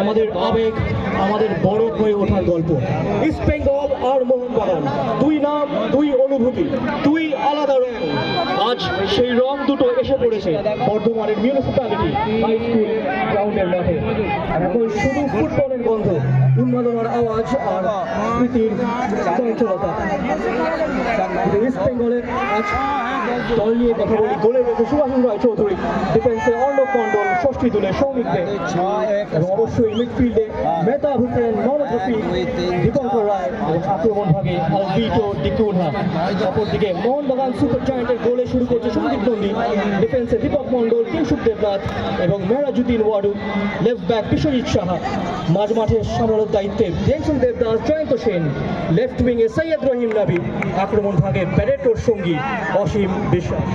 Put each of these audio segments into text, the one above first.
আমাদের আবেগ, আমাদের বড় হয়ে ওঠার গল্প। ইস্ট বেঙ্গল আর মোহনবাগান, দুই নাম, দুই অনুভূতি, দুই আলাদা রং। আজ সেই রং দুটো এসে পড়েছে বর্ধমানের মিউনিসিপ্যালিটি হাই স্কুল গ্রাউন্ডের মাঠে। আর এখন শুধু ফুটবলের গন্ধ, উন্মাদনার আওয়াজ আর স্মৃতির চঞ্চলতা। ইস্ট বেঙ্গলের আজ দল নিয়ে কথা বলি। গোলে রয়েছে সুভাষিস রায়চৌধুরী, ডিফেন্সে অর্ণব মণ্ডল, ষষ্ঠী তুলে সৌমিক দে, এবং অবশ্যই মিডফিল্ডে মেহতাব হোসেন, মোহাম্মদ রফিক, দীপঙ্কর রায় এবং আক্রমণ ভাগে আলভিটো ডিকুনহা। অপরদিকে মোহনবাগান সুপার জায়ান্টের গোলে শুরু করছে সন্দীপ নন্দী, ডিফেন্সে দীপক মণ্ডল, কিংশুক দেবনাথ এবং মেহরাজুদ্দিন ওয়াডু, লেফট ব্যাক বিশ্বজিৎ সাহা, মাঝ মাঠে সামলানোর দায়িত্বে জেনসন দেবদাস, জয়ন্ত সেন, লেফট উইংয়ে সৈয়দ রহিম নাবি, আক্রমণ ভাগে প্যারেটোর সঙ্গী অসীম বিশ্বাস।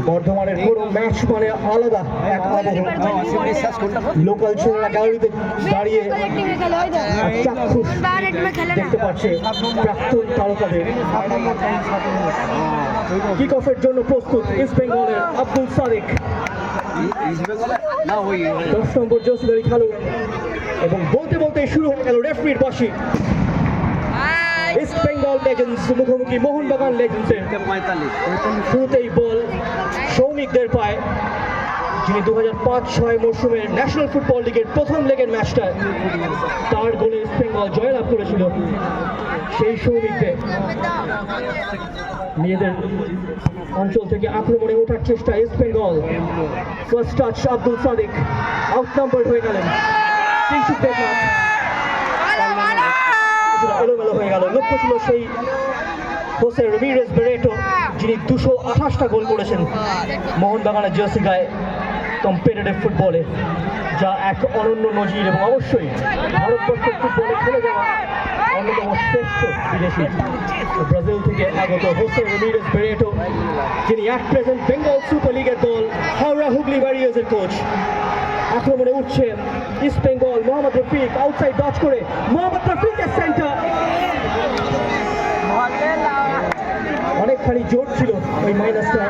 বর্ধমানের পুরো ম্যাচ মানে আলাদা এক লোকাল ছেলেরা গ্যালারিতে দাঁড়িয়ে চাক্ষুষ দেখতে পাচ্ছে প্রাক্তন তারকাদের। কিক অফের জন্য প্রস্তুত ইস্ট বেঙ্গলের আব্দুল সাদিক, 10 নম্বর জসিদারি খেলো, এবং বলতে বলতে শুরু হয়ে গেল রেফারির বাঁশি। ইস্ট বেঙ্গল লেজেন্ডস মুখোমুখি মোহনবাগান লেজেন্ডসের। শুরুতেই বল সৌমিকদের পায়, যিনি 2005-06 মরশুমের ন্যাশনাল ফুটবল লিগের প্রথম লেগের ম্যাচটা তার গোলে ইস্ট বেঙ্গল জয়লাভ করেছিল। সেই সৌমিকদের মেয়েদের অঞ্চল থেকে আক্রমণে ওঠার চেষ্টা East Bengal. First touch Abdul Sadiq, outnumbered হয়ে গেলেন। কিংশুক দেবনাথ এলোমেলো হয়ে গেল। লক্ষ্য ছিল সেই হোসে রমিরেজ বেরেটো, যিনি 228টা গোল করেছেন মোহনবাগানের জার্সি গায়ে কম্পিটিটিভ ফুটবলে, যা এক অনন্য নজির এবং অবশ্যই ভারতবর্ষের ফুটবলে খেলে যাওয়া অন্যতম শ্রেষ্ঠ বিদেশি। ব্রাজিল থেকে আগত হোসে রমিরেজ বেরেটো, যিনি অ্যাট প্রেজেন্ট বেঙ্গল সুপার লিগের দল হাওড়া হুগলি ওয়ারিয়র্সের কোচ। আক্রমণে উঠছে ইস্ট বেঙ্গল। মোহাম্মদ রফিক আউটসাইড ডচ করে, মোহাম্মদ রফিকের সেন্টার, অনেকখানি জোর ছিল ওই মাইনাসটা,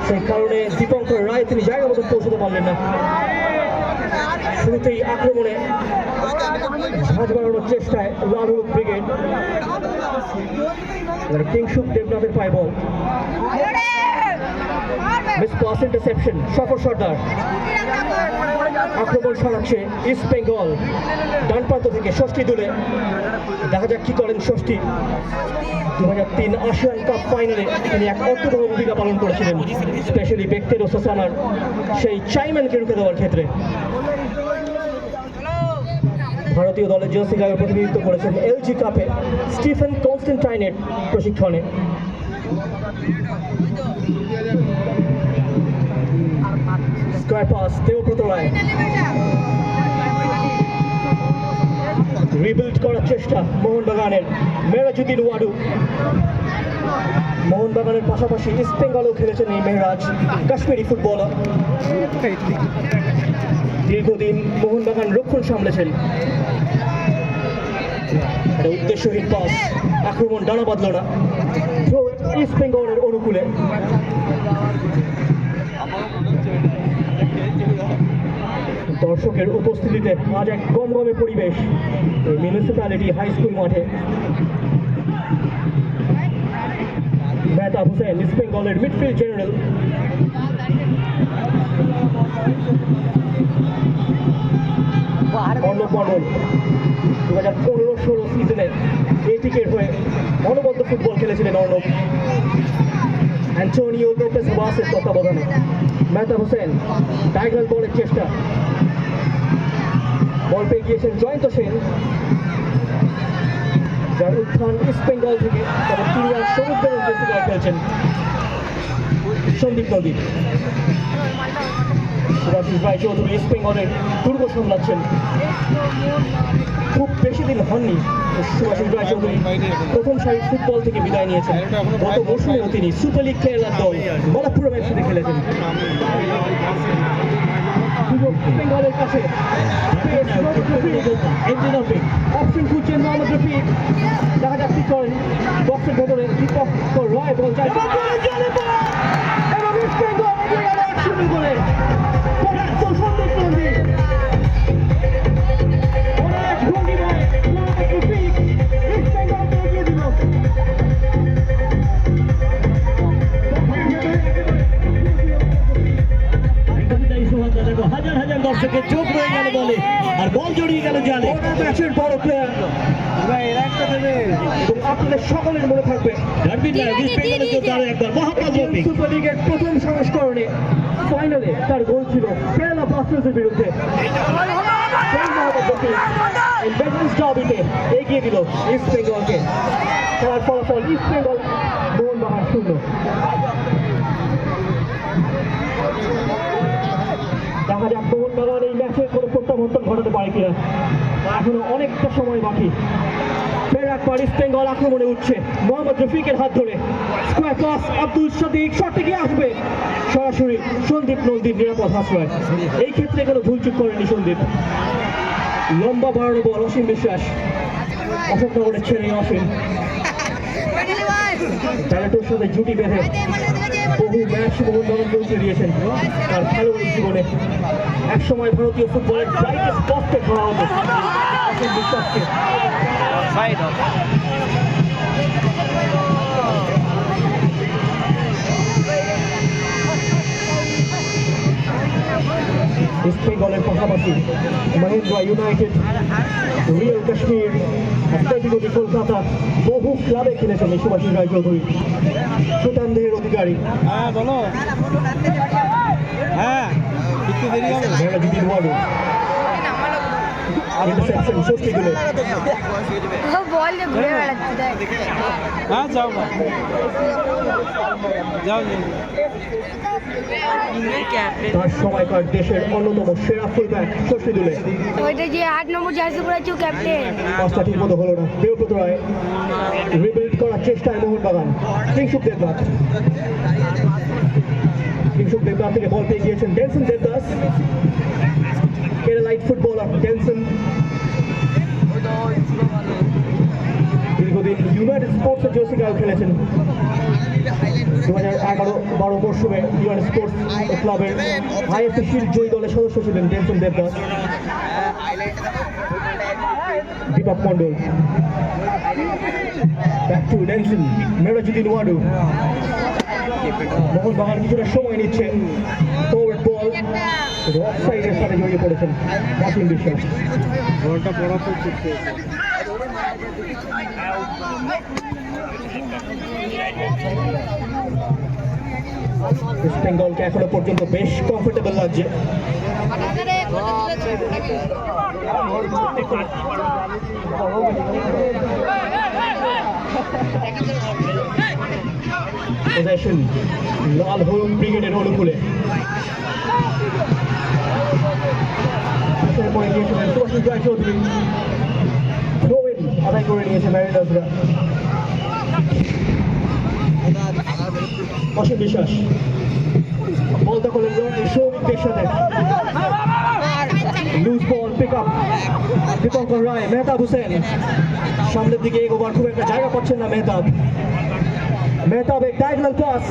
সেই কারণে দীপঙ্কর রায় তিনি জায়গা মতো পৌঁছতে পারলেন না। শুরুতেই আক্রমণে ঝাঁজ বাড়ানোর চেষ্টায় লালুক ব্রিগেড, কিংশুক দেবনাথের পায় বল, মিস পাস ইন্টারসেপশন, সফর সর্দার। আক্রমণ সারাচ্ছে ইস্ট বেঙ্গল ডান প্রান্ত থেকে ষষ্ঠী তুলে। দেখা যাক কি করেন ষষ্ঠী। 2003 আসিয়ান কাপ ফাইনালে তিনি এক অত্যন্ত ভূমিকা পালন করেছিলেন, স্পেশালি বেক্তের ও সোসানার সেই চাইম্যানকে রুখে দেওয়ার ক্ষেত্রে। ভারতীয় দলের জার্সি গায়ে প্রতিনিধিত্ব করেছেন এলজি কাপে স্টিফেন কনস্ট্যান্টাইনের প্রশিক্ষণে। স্কয়ার পাস দেবব্রত রায়, রিবিল্ড করার চেষ্টা মোহনবাগানের মেহরাজুদ্দিন ওয়াডু। মোহনবাগানের পাশাপাশি ইস্ট বেঙ্গলেও খেলেছেন এই মেহরাজ, কাশ্মীরি ফুটবলার। দীর্ঘদিন মোহনবাগান রক্ষণ সামলেছেন। একটা উদ্দেশ্যহীন পাস, আক্রমণ ডানা বাঁধল না, ইস্ট বেঙ্গলের অনুকূলে। দর্শকের উপস্থিতিতে আজ এক গমগমে পরিবেশ মিউনিসিপ্যালিটি হাই স্কুল মাঠে। মেহতাব হোসেন ইস্ট বেঙ্গলের মিডফিল্ড জেনারেল, অর্ণব মণ্ডল 2015-16 সিজনে এটিকের হয়ে অনবদ্য ফুটবল খেলেছিলেন অর্ণব। অ্যান্টোনিও লোপেস ওয়াসের তত্ত্বাবধানে মেহতাব হোসেন ডায়াগোনাল বলের চেষ্টা, বল পেয়ে গিয়েছেন জয়ন্ত সেন, যার উত্থান ইস্ট বেঙ্গল থেকে, তবে তিনি আর সমুদ্রের উদ্দেশ্যে খেলছেন সন্দীপ নদী। সুভাষিস রায়চৌধুরী ইস্ট বেঙ্গলের দুর্গ সামলাচ্ছেন। খুব বেশি দিন হননি সুভাষিস রায়চৌধুরী প্রথম সারির ফুটবল থেকে বিদায় নিয়েছেন। গত মৌসুমেও তিনি সুপার লিগ কেরালার দল মলাপুরমের সাথে খেলেছেন। সুযোগ বেঙ্গলের কাছে অপশন খুঁজছেন মোহাম্মদ রফিক, দেখা যাক কি করেন বক্সের ভেতরে দীপক রয় বল চাইছে এবং ইস্ট বেঙ্গল এগিয়ে গেল 1-0 গোলে। পদার্থ সন্দীপ নন্দী অনেক ভঙ্গিময় মোহাম্মদ রফিক ইস্ট বেঙ্গলকে এগিয়ে দিল। হাজার হাজার দর্শকের চোখ রয়ে গেল বলে আর বল জড়িয়ে গেল জালে। ম্যাচের বড় প্লেয়ার এবং আপনাদের সকলের মনে থাকবে সুপার লিগের প্রথম সংস্করণে ফাইনালে তার গোল ছিল কেরালা ব্লাস্টার্সের বিরুদ্ধে। ডার্বিতে এগিয়ে দিল ইস্ট বেঙ্গলকে। খেলার ফলাফল ইস্ট বেঙ্গল মোহনবাগান 0। দেখা যাক মোহনবাগান এই ম্যাচে কোনো প্রত্যাবর্তন ঘটাতে পারে কিনা, এখনো অনেকটা সময় বাকি। ফের একবার ইস্ট বেঙ্গল আক্রমণে উঠছে মোহাম্মদ রফিকের হাত ধরে। স্কোয়ার পাস আব্দুল সাদিক, শটে গিয়ে আসবে সরাসরি সন্দীপ নন্দীর নিরাপদ আশ্রয়। এই ক্ষেত্রে কোনো ভুলচুক করেনি সন্দীপ। লম্বা বাড়ানো বল অসীম বিশ্বাস, অশোকনগরের ছেলে অসীম ট্যালেন্টের সাথে জুটি বেঁধে বহু ম্যাচ মোহনবাগান পৌঁছে দিয়েছেন তার খেলোয়াড়ি জীবনে। একসময় ভারতীয় ফুটবলের ব্রাইটেস্ট প্রসপেক্ট ধরা হতো অসীম বিশ্বাসকে। ইস্ট বেঙ্গলের পাশাপাশি Mahindra United, Real Kashmir, Atletico D Kolkata বহু ক্লাবে খেলেছেন এই সুভাষিস রায়চৌধুরী, সুতানদের অধিকারী। হ্যাঁ বলো, হ্যাঁ একটু দেরি হবে। মেরাজুদ্দিন ওয়াডু ইন্টারসেপশন ষষ্ঠী গোলে। হ্যাঁ যাও যাও তার সময়কার দেশের অন্যতম সেরা ফুলব্যাক ষষ্ঠী গোলে। ওইটা যে 8 নম্বর জার্সি পরেছে ক্যাপ্টেন, পাঁচটা ঠিক মতো হলো না। দেবব্রত রায় রিবিল্ড করার চেষ্টায় মোহনবাগান। কিংশুক দেবনাথ থেকে বল পেয়ে গিয়েছেন ডেনসন দেবদাস, কেরালাইট ফুটবলার ডেনসন। দীর্ঘদিন ইউনাইটেড স্পোর্টসের জার্সি গায়ে খেলেছেন। 2011-12 মরশুমে ইউনাইটেড স্পোর্টস ক্লাবের আইএফএ শিল্ড জয়ী দলের সদস্য ছিলেন ডেনসন দেবদাস। Dipak Mondal, back to Denson, Merajuddin Wadoo. মোহনবাগান কিছুটা সময় নিচ্ছে। ফরওয়ার্ড বল অফসাইডের সাথে জড়িয়ে পড়েছেন অসীম বিশ্বাস। বলটা পড়াতে করতে ইস্ট বেঙ্গলকে এখনো পর্যন্ত বেশ কমফোর্টেবল লাগছে। পজিশন লাল হলুদ ব্রিগেডের অনুকূলে পরে গিয়েছিলেন সুভাষিস রায়চৌধুরী, থ্রো-ইন আদায় করে নিয়েছে ম্যারিনার্সরা। অসীম বিশ্বাস বল দখলের লড়াই সৌমিকদের সাথে। লুজ বল পিক আপ দীপঙ্কর রায়, মেহতাব হোসেন সামনের দিকে এগোবার খুব একটা জায়গা পাচ্ছেন না মেহতাব। মেহতাবের ডায়াগোনাল পাস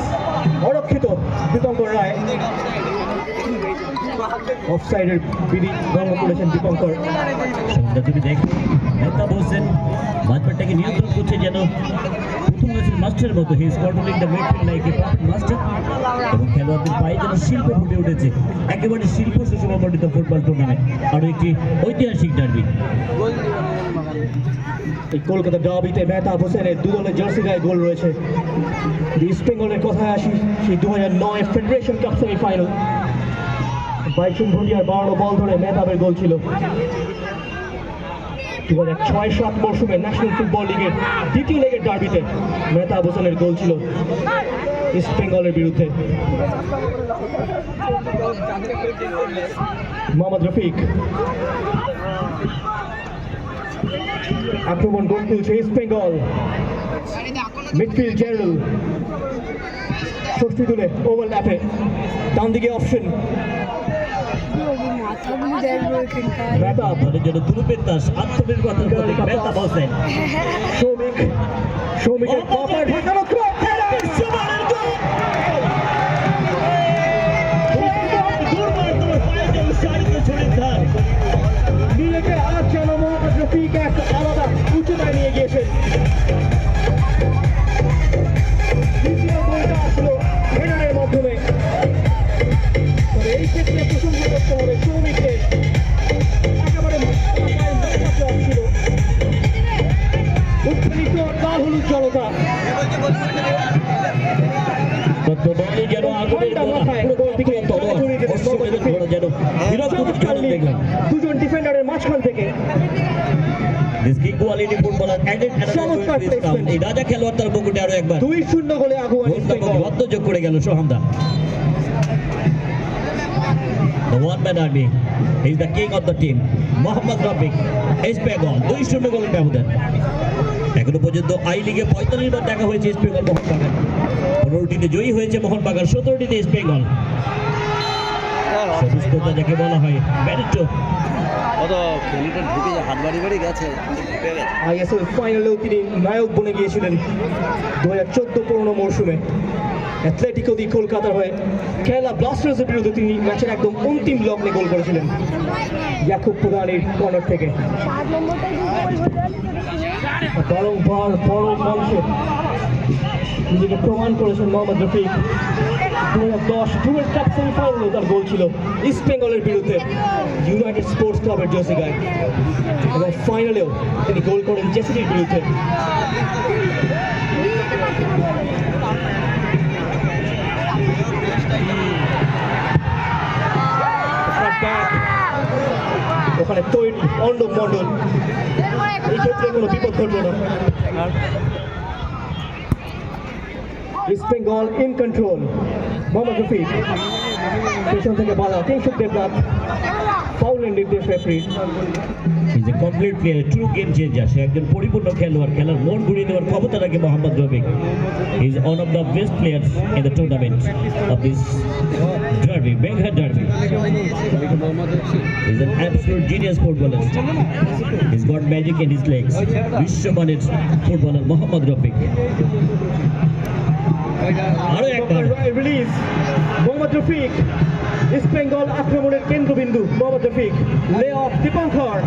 অরক্ষিত দীপঙ্কর রায়। অফসাইডের বিধি ভঙ্গ করেছেন দীপঙ্কর। তুমি দেখো মেহতাব হোসেন মাঠটাকে নিয়ন্ত্রণ করছে যেন প্রথম ম্যাচের মাস্টারের মতো। He is controlling the midfield like a perfect master. এবং খেলোয়াড়দের পায়ে যেন শিল্প ফুটে উঠেছে, একেবারে শিল্প সুষমণ্ডিত ফুটবল টুর্নামেন্ট, আরও একটি ঐতিহাসিক ডার্বি। এই কলকাতা ডার্বিতে মেহতাব হোসেনের দু দলের জার্সি গায়ে গোল রয়েছে। ইস্ট বেঙ্গলের কথায় আসি, সেই 2009 ফেডারেশন কাপ সেমিফাইনাল বাইচুং ভুটিয়ার 12 বল ধরে মেহতাবের গোল ছিল। 2006-07 মরশুমে ন্যাশনাল ফুটবল লিগের দ্বিতীয় লেগের ডার্বিতে মেহতাব হোসেনের গোল ছিল ইস্ট বেঙ্গলের বিরুদ্ধে। মোহাম্মদ রফিক আক্রমণ গোল তুলছে ইস্ট বেঙ্গল। মিডফিল্ড জেনারেল ষষ্ঠী তুলে ওভারল্যাপে ডান দিকে অপশন আমি দেখবো এখানকার মেহতাব, দলের জন্য তুরুপের দাস আত্মনির্ভরতার প্রতীক মেহতাব হোসেন। সৌমিকের কপার ঢাকানো ক্রস, সুমানের গোল! দুর্বার পায়ে যেন সারিতে ছড়িয়ে ধার। নিজেকে আজ যেন মোহাম্মদ রফিক এক আলাদা উচ্চতায় নিয়ে গিয়েছেন। দ্বিতীয় গোলটা আসলো হেডারের মাধ্যমে। তবে এই ক্ষেত্রে প্রশংসা করতে হবে সৌমিককে, একেবারে মাথায় মেকআপ ছিল, উৎফুল্লিত লাল হলুদ জনতা। বর্তমানে যেন আগুনের দেখলাম। দুজন ডিফেন্ডারের মাঝখান থেকে This king quality footballer added another চমৎকার to his crown. placement। এই রাজা খেলোয়াড় তার মুকুটে আরো একবার 2-0 গোলে আগুয়ান ইস্ট বেঙ্গল। রত্ন যোগ করে গেল সোহামদা। The one-man army is the king of the team. Mohammad Rafiq, east Bengal 2-0 গোলের ব্যবধান। এখনো পর্যন্ত আই লিগে 45 বার দেখা হয়েছে ইস্ট বেঙ্গল মোহনবাগান। 15টিতে জয়ী হয়েছে মোহনবাগান, 17টিতে ইস্ট বেঙ্গল। সবুজতা যাকে বলা হয় ব্যারিটো। কত খেলিটা ঢুকে হাত বাড়ি বাড়ি গেছে ঢুকে গেছে। আইএসএল ফাইনালেও তিনি নায়ক বনে গিয়েছিলেন 2014-15 মরশুমে। অ্যাথলেটিকো দি কলকাতার হয়ে কেরালা ব্লাস্টার্সের বিরুদ্ধে তিনি ম্যাচের একদম অন্তিম লগ্নে গোল করেছিলেন ইয়াকুব প্রধানের কর্নার থেকে। 7 নম্বরটাই বারংবার বড় মঞ্চে নিজেকে প্রমাণ করেছেন মোহাম্মদ রফিক। 2010 টুয়েলভ কাপ সেমিফাইনালে তার গোল ছিল ইস্ট বেঙ্গলের বিরুদ্ধে ইউনাইটেড স্পোর্টস ক্লাবের জার্সি গায়ে, এবং ফাইনালেও তিনি গোল করেন জেসিটির বিরুদ্ধে। ওখানে তৈরি অর্ণব মণ্ডল, এই ক্ষেত্রে কোনো বিপদ ঘটল না। East Bengal in control, Mohammad Rafiq পেছন থেকে বাধা, কিংশুক দেবনাথ, ফাউলের নির্দেশ referee. He's a complete player, true game changer. সে একজন পরিপূর্ণ খেলোয়াড়, খেলার মন ঘুরিয়ে দেওয়ার ক্ষমতা রাখে Mohammad Rafiq. He is one of the best players in the tournament of this derby, Bengha derby. He's an absolute genius footballer. He's got magic in his legs. বিশ্বমানের ফুটবলার মোহাম্মদ রফিক। আরো একবার রিলিজ মোহাম্মদ রফিক, ইস্ট বেঙ্গল আক্রমণের কেন্দ্রবিন্দু মোহাম্মদ রফিক, লে অফ দীপঙ্কর,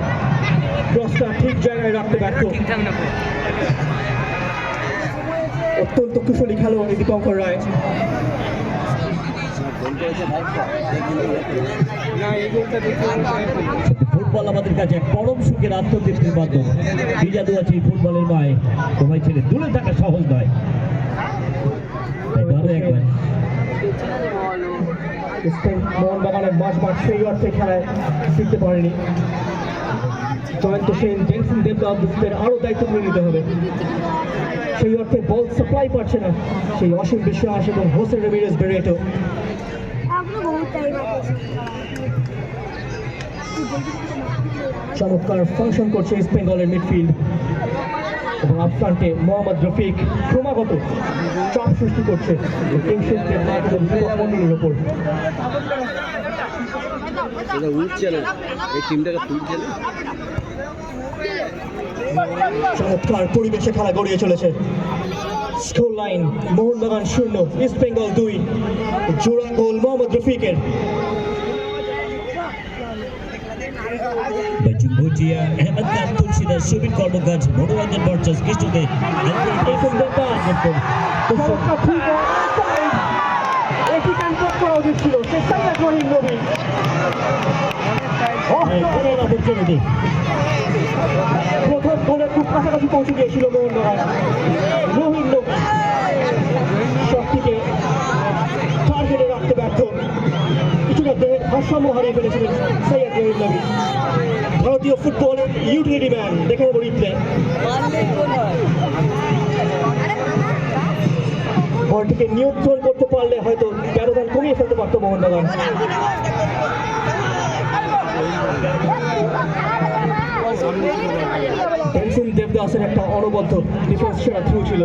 ক্রসটা ঠিক জায়গায় রাখতে ব্যর্থ। অত্যন্ত কুশলী খেলোয়াড় দীপঙ্কর রায়। ফুটবল আমাদের কাছে এক পরম সুখের আত্মতৃপ্তির মাধ্যম। কি জাদু আছে এই ফুটবলের মায়, তোমায় ছেড়ে দূরে থাকা সহজ নয়। আরো একবার মোহনবাগানের মাঝমাঠ সেই অর্থে খেলায় ফিরতে পারেনি। জয়ন্ত সেন, জেনসন দেবনাথদের আরও দায়িত্ব তুলে নিতে হবে। সেই অর্থে বল সাপ্লাই পাচ্ছে না সেই অসীম বিশ্বাস এবং হোসেন রেমিরেজ বেরেটো। চমৎকার ফাংশন করছে ইস্ট বেঙ্গলের মিডফিল্ড, এবং আপফ্রন্টে মোহাম্মদ রফিক ক্রমাগত চাপ সৃষ্টি করছে কিংশুক দেবনাথ এবং দীপক মণ্ডলের ওপর। এটা উঠছে না, এই টিমটাকে তুলছে না। চমৎকার পরিবেশে খেলা গড়িয়ে চলেছে। Score line Mohun Bagan 0, east Bengal 2। জোড়া গোল মোহাম্মদ রফিকের। বাচ্চু ভুটিয়া, আহমেদ খান তুলসীদাস, সুবিন কর্মকার, মনোরঞ্জন বরচাস, কৃষ্ণদে এটি কন্ট্রোল করা উচিত ছিল, সে সাইয়াদ রহিম নবী। প্রথম গোলের খুব কাছাকাছি পৌঁছে গিয়েছিল মোহনবাগান। রহিম নবী শক্তিকে টার্গেটে রাখতে ব্যর্থ, কিছুটা দেহের ভারসাম্য হারিয়ে ফেলেছিলেন সৈয়দ রহিম নবী। ভারতীয় ফুটবলের ইউটিলিটি ম্যান, দেখে নেব রিপ্লে। বলটিকে নিয়ন্ত্রণ করতে পারলে হয়তো ব্যবধান কমিয়ে ফেলতে পারতো মোহনবাগান। পেন্সিল দেবদাসের একটা অনবদ্য ডিফেন্স সেরা থ্রু ছিল।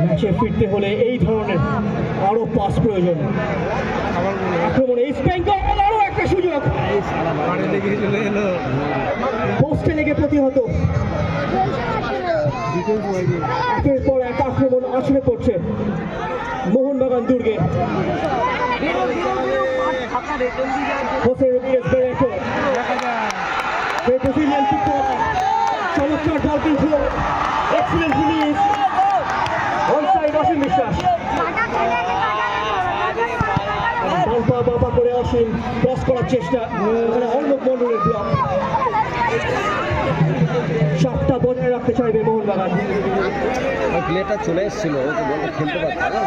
ম্যাচে ফিরতে হলে এই ধরনের আরো পাস প্রয়োজন। আক্রমণে ইস্ট বেঙ্গল আরো একটা সুযোগ, বাড়ি লেগে চলে এলো পোস্টে লেগে প্রতিহত। ডিফেন্স ওয়াইডে একের পর এক আক্রমণ আছড়ে পড়ছে মোহনবাগান দুর্গে। হোসে রুবিয়েস বেরেটো, সেই ব্রাজিলিয়ান ফুটবলার, চমৎকার বল control, excellent release, onside Asim Biswas. বাম্পা বাম্পা করে অসীম ক্রস করার চেষ্টা, এখানে অর্ণব মন্ডলের ব্লক। সাতটা বজায় রাখতে চাইবে মোহনবাগান। ওই প্লেয়ারটা চলে এসেছিল, ও তো বলটা খেলতে পারতো না,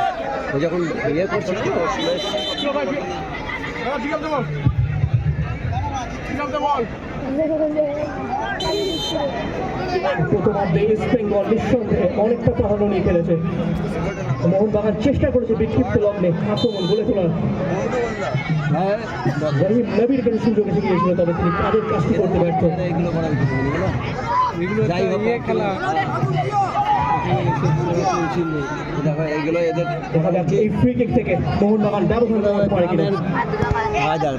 ও যখন ইয়ে করছিল ও চলে এসেছিল। প্রথমার্ধে ইস্ট বেঙ্গল নিঃসন্দেহে অনেকটা প্রাধান্য নিয়ে খেলেছে। মোহনবাগান চেষ্টা করেছে বিক্ষিপ্ত লগ্নে আক্রমণ গড়ে তোলার। হ্যাঁ রহিম নবীর কাছে সুযোগ এসে গিয়েছিল, তবে তিনি কাজের কাজটি করতে ব্যর্থ। এগুলো এগুলো যাই হোক, ইয়ে খেলা দেখো এগুলো এদের দেখা যাক এই ফ্রি কিক থেকে মোহনবাগান ব্যবধান করতে পারে কিনা। হাজার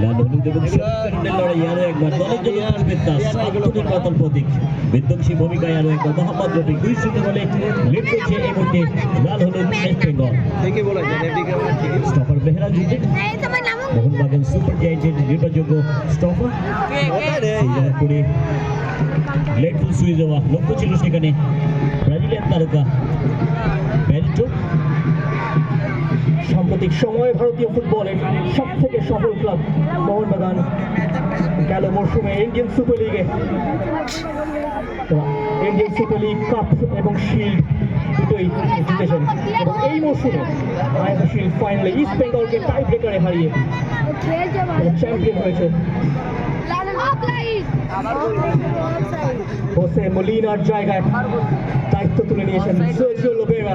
লাল হলুদ এবং সবুজের লড়াই আরো একবার দলের জন্য তাসবির দাস আত্মনির্বাচন প্রতীক বিধ্বংসী ভূমিকায় আরো একবার মোহাম্মদ রফিক 2-0 বলে লিড করছে এই মুহূর্তে লাল হলুদ ইস্ট বেঙ্গল। ঠিকই বলেছেন, এদিকে আমরা ঠিকই স্টপার বেহরা জুটে মোহনবাগান সুপার জায়েন্টের নির্ভরযোগ্য স্টপার সেই করে লেটফুল সুইচ দেওয়া লক্ষ্য ছিল সেখানে ব্রাজিলিয়ান তারকা বেরেটো। সাম্প্রতিক সময়ে ভারতীয় ফুটবলের সব থেকে সফল ক্লাব মোহনবাগান গেল মরশুমে ইন্ডিয়ান সুপার লিগে, ইন্ডিয়ান সুপার লিগ কাপ এবং শিল্ড দুটোই জিতেছেন, এবং এই মরশুমে আইএফএ শিল্ড ফাইনালে ইস্ট বেঙ্গলকে টাই ব্রেকারে হারিয়ে চ্যাম্পিয়ন হয়েছে। হোসে মলিনার জায়গায় দায়িত্ব তুলে নিয়েছেন সার্জিও লোবেরা,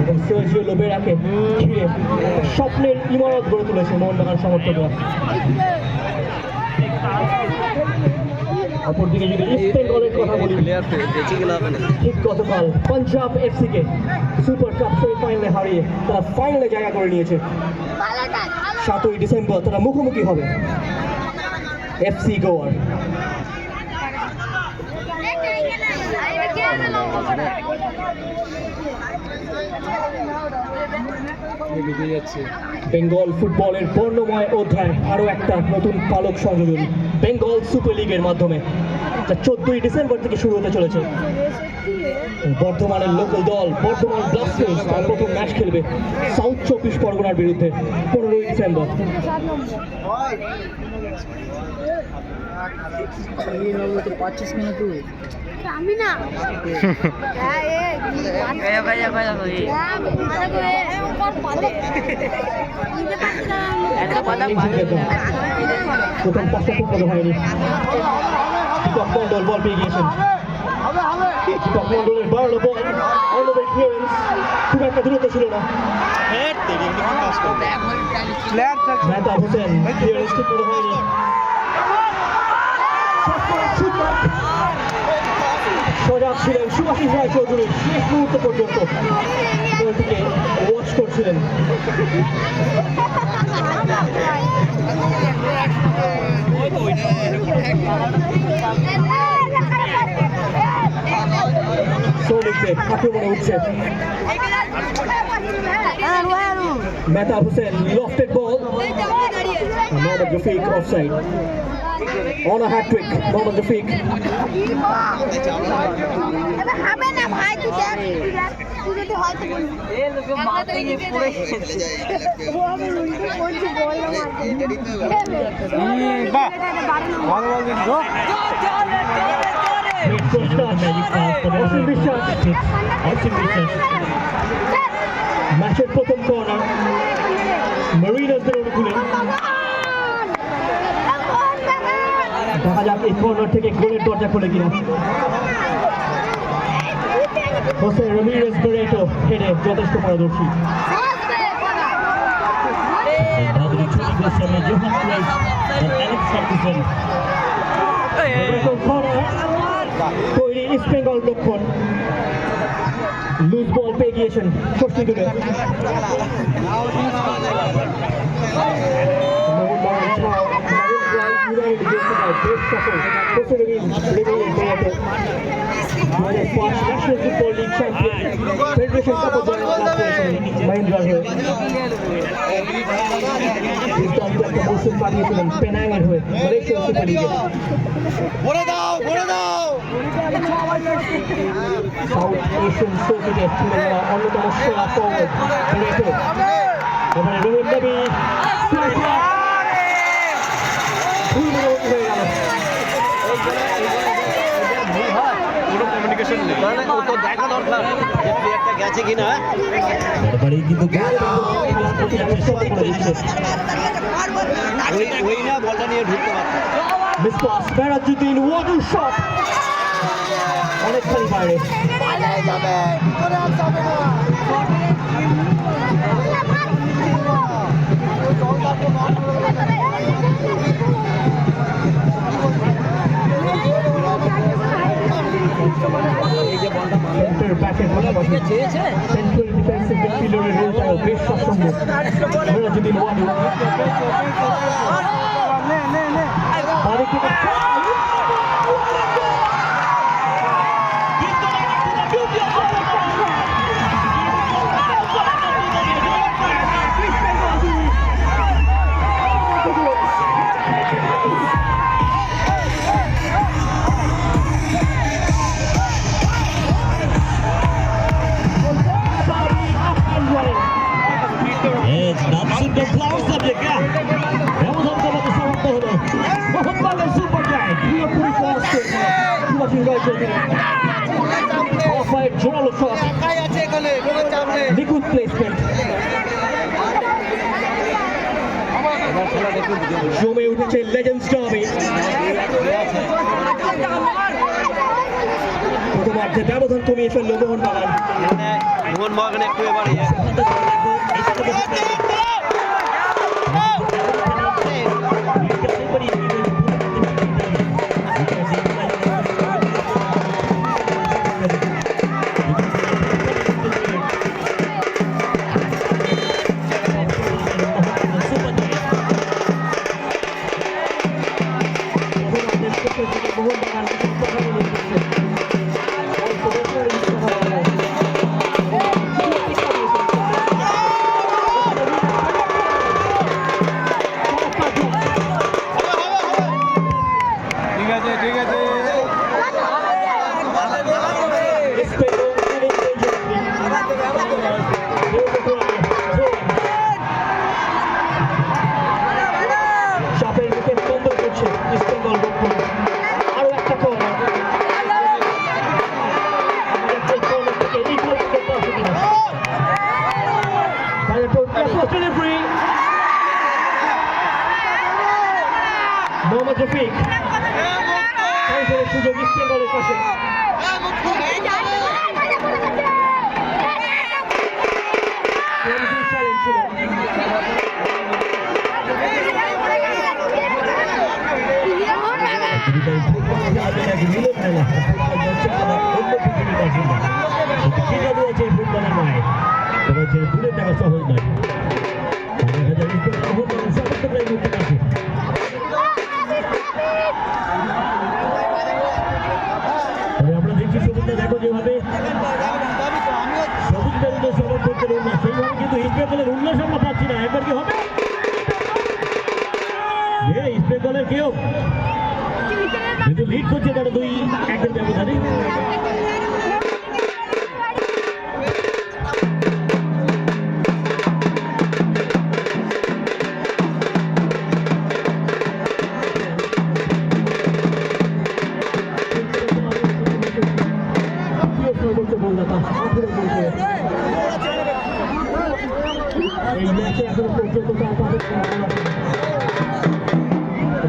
এবং সার্জিও লোবেরাকে ঘিরে একটা স্বপ্নের ইমারত গড়ে তুলেছে মোহনবাগান সমর্থকরা। অপরদিকে যদি ইস্ট বেঙ্গলের কথা বলি, প্লেয়ার বেঁচে গেলে হবে না। ঠিক গতকাল পাঞ্জাব এফসিকে সুপার কাপ সেমিফাইনালে হারিয়ে তারা ফাইনালে জায়গা করে নিয়েছে। 7ই ডিসেম্বর তারা মুখোমুখি হবে এফসি গোয়ার। ঢুকে যাচ্ছে। বেঙ্গল ফুটবলের বর্ণময় অধ্যায় আরও একটা নতুন পালক সংযোজন বেঙ্গল সুপার লিগের মাধ্যমে, যা 14ই ডিসেম্বর থেকে শুরু হতে চলেছে। বর্ধমানের লোকাল দল বর্ধমান ব্লাস্টার্স তার প্রথম ম্যাচ খেলবে সাউথ 24 পরগনার বিরুদ্ধে 15ই ডিসেম্বর। আমি না প্রথম 5টা পর্যন্ত হয়নি। দীপক মন্ডল বল পেয়ে গিয়েছেন, দীপক মন্ডলের বাড়ানো বল, অর্ণবের ক্লিয়ারেন্স খুব একটা দূরত্ব ছিল না। প্লেয়ার থাকছে মেহতাব হোসেন ক্লিয়ারেন্স ঠিক করে হয়নি। সজাগ ছিলেন সুভাষিস রায় চৌধুরী, শেষ মুহূর্ত পর্যন্ত বলটিকে ওয়াচ করছিলেন। সৌমিকদের আক্রমণে উঠছে Mehtab Hossain, lofted ball, Mohammad Rafiq offside. On a hat trick, Mohammad Rafiq. হবে না ভাই, তুই দেখ তুই যদি হয়তো বলবি বাহ ভালো বল দিল। অসীম বিশ্বাস, ম্যাচের প্রথম কর্নার মেরিনাসদের অনুকূলে। দেখা যাক এই কর্নার থেকে গোলের দরজা খুলে কিনা। হোসে রামিরেস বেরেটো হেডে যথেষ্ট পারদর্শী। ভাদ্র Douglas Sharma, Johan Cruyff, and Alex Ferguson. তৈরি ইস্ট বেঙ্গল লক্ষণ লুজ বল পেয়ে গিয়েছেন ষষ্ঠী দূরে national football league champion federation কাপও জয় লাভ করেছেন মহিন্দ্রার হয়ে দুর্দান্ত একটা মৌসুম কাটিয়েছিলেন পেনাংয়ের হয়ে মালয়েশিয়ান সুপার লিগে সাউথ এশিয়ান ট্রফিতে তুলে দেওয়া অন্যতম সেরা ফরওয়ার্ড বেরেটো এবারে রোহিত নবী হয়ে গেল মানে ও তো দেখা দরকার যে প্লেয়ারটা গেছে কিনা বারবারই কিন্তু ওই না বলটা নিয়ে ঢুকতে পারত মিসপাস মেরাজউদ্দিন ওয়াটার শট অনেকখানি বাইরে সেন্টার ব্যাকের পাশাপাশি সেন্ট্রাল ডিফেন্সিভ মিডফিল্ডারের রোলটাও বেশ স্বাচ্ছন্দ্য মেরাজউদ্দিন ওয়াটার বাড়ি থেকে নামসুন্দর ফ্লাওয়ার সাবজেক্ট ব্যবধান কমাতে সমর্থ হলো মোহাম্মদের সুপার জায়ান্ট পুরোপুরি ক্লাস করেছে সুভাষিং রায় চৌধুরী অফসাইড জোরালো শট নিখুঁত প্লেসমেন্ট জমে উঠেছে লেজেন্ডস ডার্বি প্রথমার্ধে ব্যবধান কমিয়ে ফেললো মোহনবাগান একটু এবারে মোহাম্মদ রফিক সুযোগ ইস্ট বেঙ্গলের পাশে ছিল দূরে থাকা সহজ নয় আমরা দেখছি সবুজটা দেখো যেভাবে সবুজ বেরোদের সমর্থকদের উল্লাস সেইভাবে কিন্তু ইস্ট বেঙ্গলের উল্লাস আমরা পাচ্ছি না একবার কি হবে ইস্ট বেঙ্গলের কেউ কিন্তু লিড করছে তারা 2-1 ব্যবধানে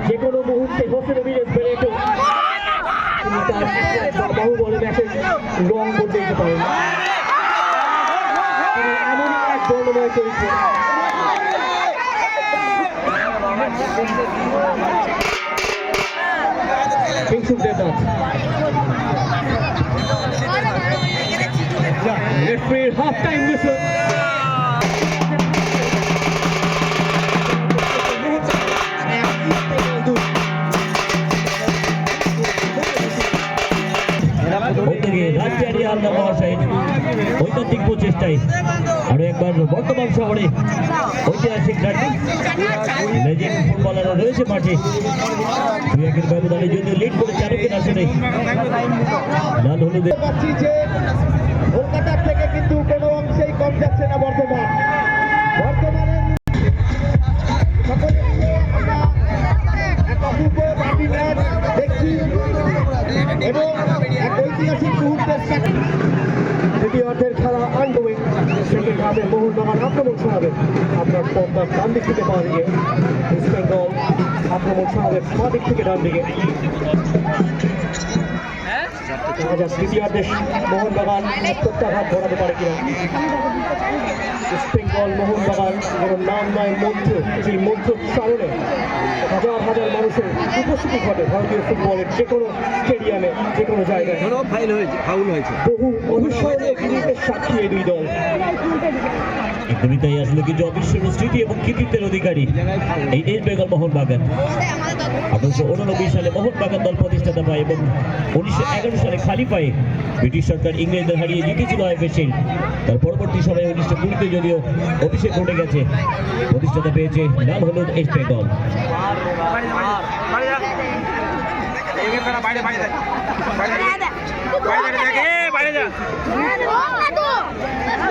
যে কোনো মুহূর্তে হোসেন মিরাজ বেরেটো বাহু বলে ম্যাচের রং বলতে দিতে পারেন এমনই এক বর্ণময় চরিত্র Kingshuk Debnath. Referee half time whistle. ওদিকে রাজবিহারী হালদার মহাশয় ঐকান্তিক প্রচেষ্টায় আরো একবার বর্তমান শহরে ঐতিহাসিক ডার্বি লেজেন্ড ফুটবলাররা রয়েছে মাঠে। 2-1 ব্যবধানে যদিও লিড করে চালকের আসলে লাল হলুদে পাচ্ছি যে কলকাতার থেকে কিন্তু কোনো অংশেই কম যাচ্ছে না বর্তমানের সকলে মিলে আমরা একটা অপূর্ব ডার্বি ম্যাচ দেখছি এবং এক ঐতিহাসিক মুহূর্তের সাক্ষী। দ্বিতীয় অর্ধের খেলা আন্ডোয়িং, সেকেন্ড হাফে মোহনবাগান আক্রমণ ছড়াবে আপনার পর্দার ডান দিক থেকে বাঁ দিকে, ইস্ট বেঙ্গল আক্রমণ ছড়াবে বাঁ দিক থেকে ডান দিকে। দ্বিতীয় অর্ধে মোহনবাগান প্রত্যাঘাত ঘটাতে পারে কিনা। ইস্ট বেঙ্গল মোহনবাগান কোনো নাম নয় মন্ত্র, সেই মন্ত্রোচ্চারণে হাজার হাজার মানুষের উপস্থিতি ঘটে ভারতীয় ফুটবলের যে কোনো স্টেডিয়ামে, যে কোনো জায়গায়। ফাউল হয়েছে। বহু অনুসরণীয় গিরিপের সাক্ষী এই দুই দল। একদমই তাই, আসলে কিছু অবিস্মরণীয় স্মৃতি এবং কৃতিত্বের অধিকারী এই ইস্ট বেঙ্গল মোহনবাগান। 1889 সালে মোহনবাগান দল প্রতিষ্ঠাতা পায় এবং 1911 সালে খালি পায়ে ব্রিটিশ সরকার ইংরেজদের হারিয়ে জিতেছিল আইএফএ। তার পরবর্তী সময়ে 1920-তে যদিও অভিষেক ঘটে গেছে, প্রতিষ্ঠাতা পেয়েছে লাল হলুদ ইস্ট বেঙ্গল।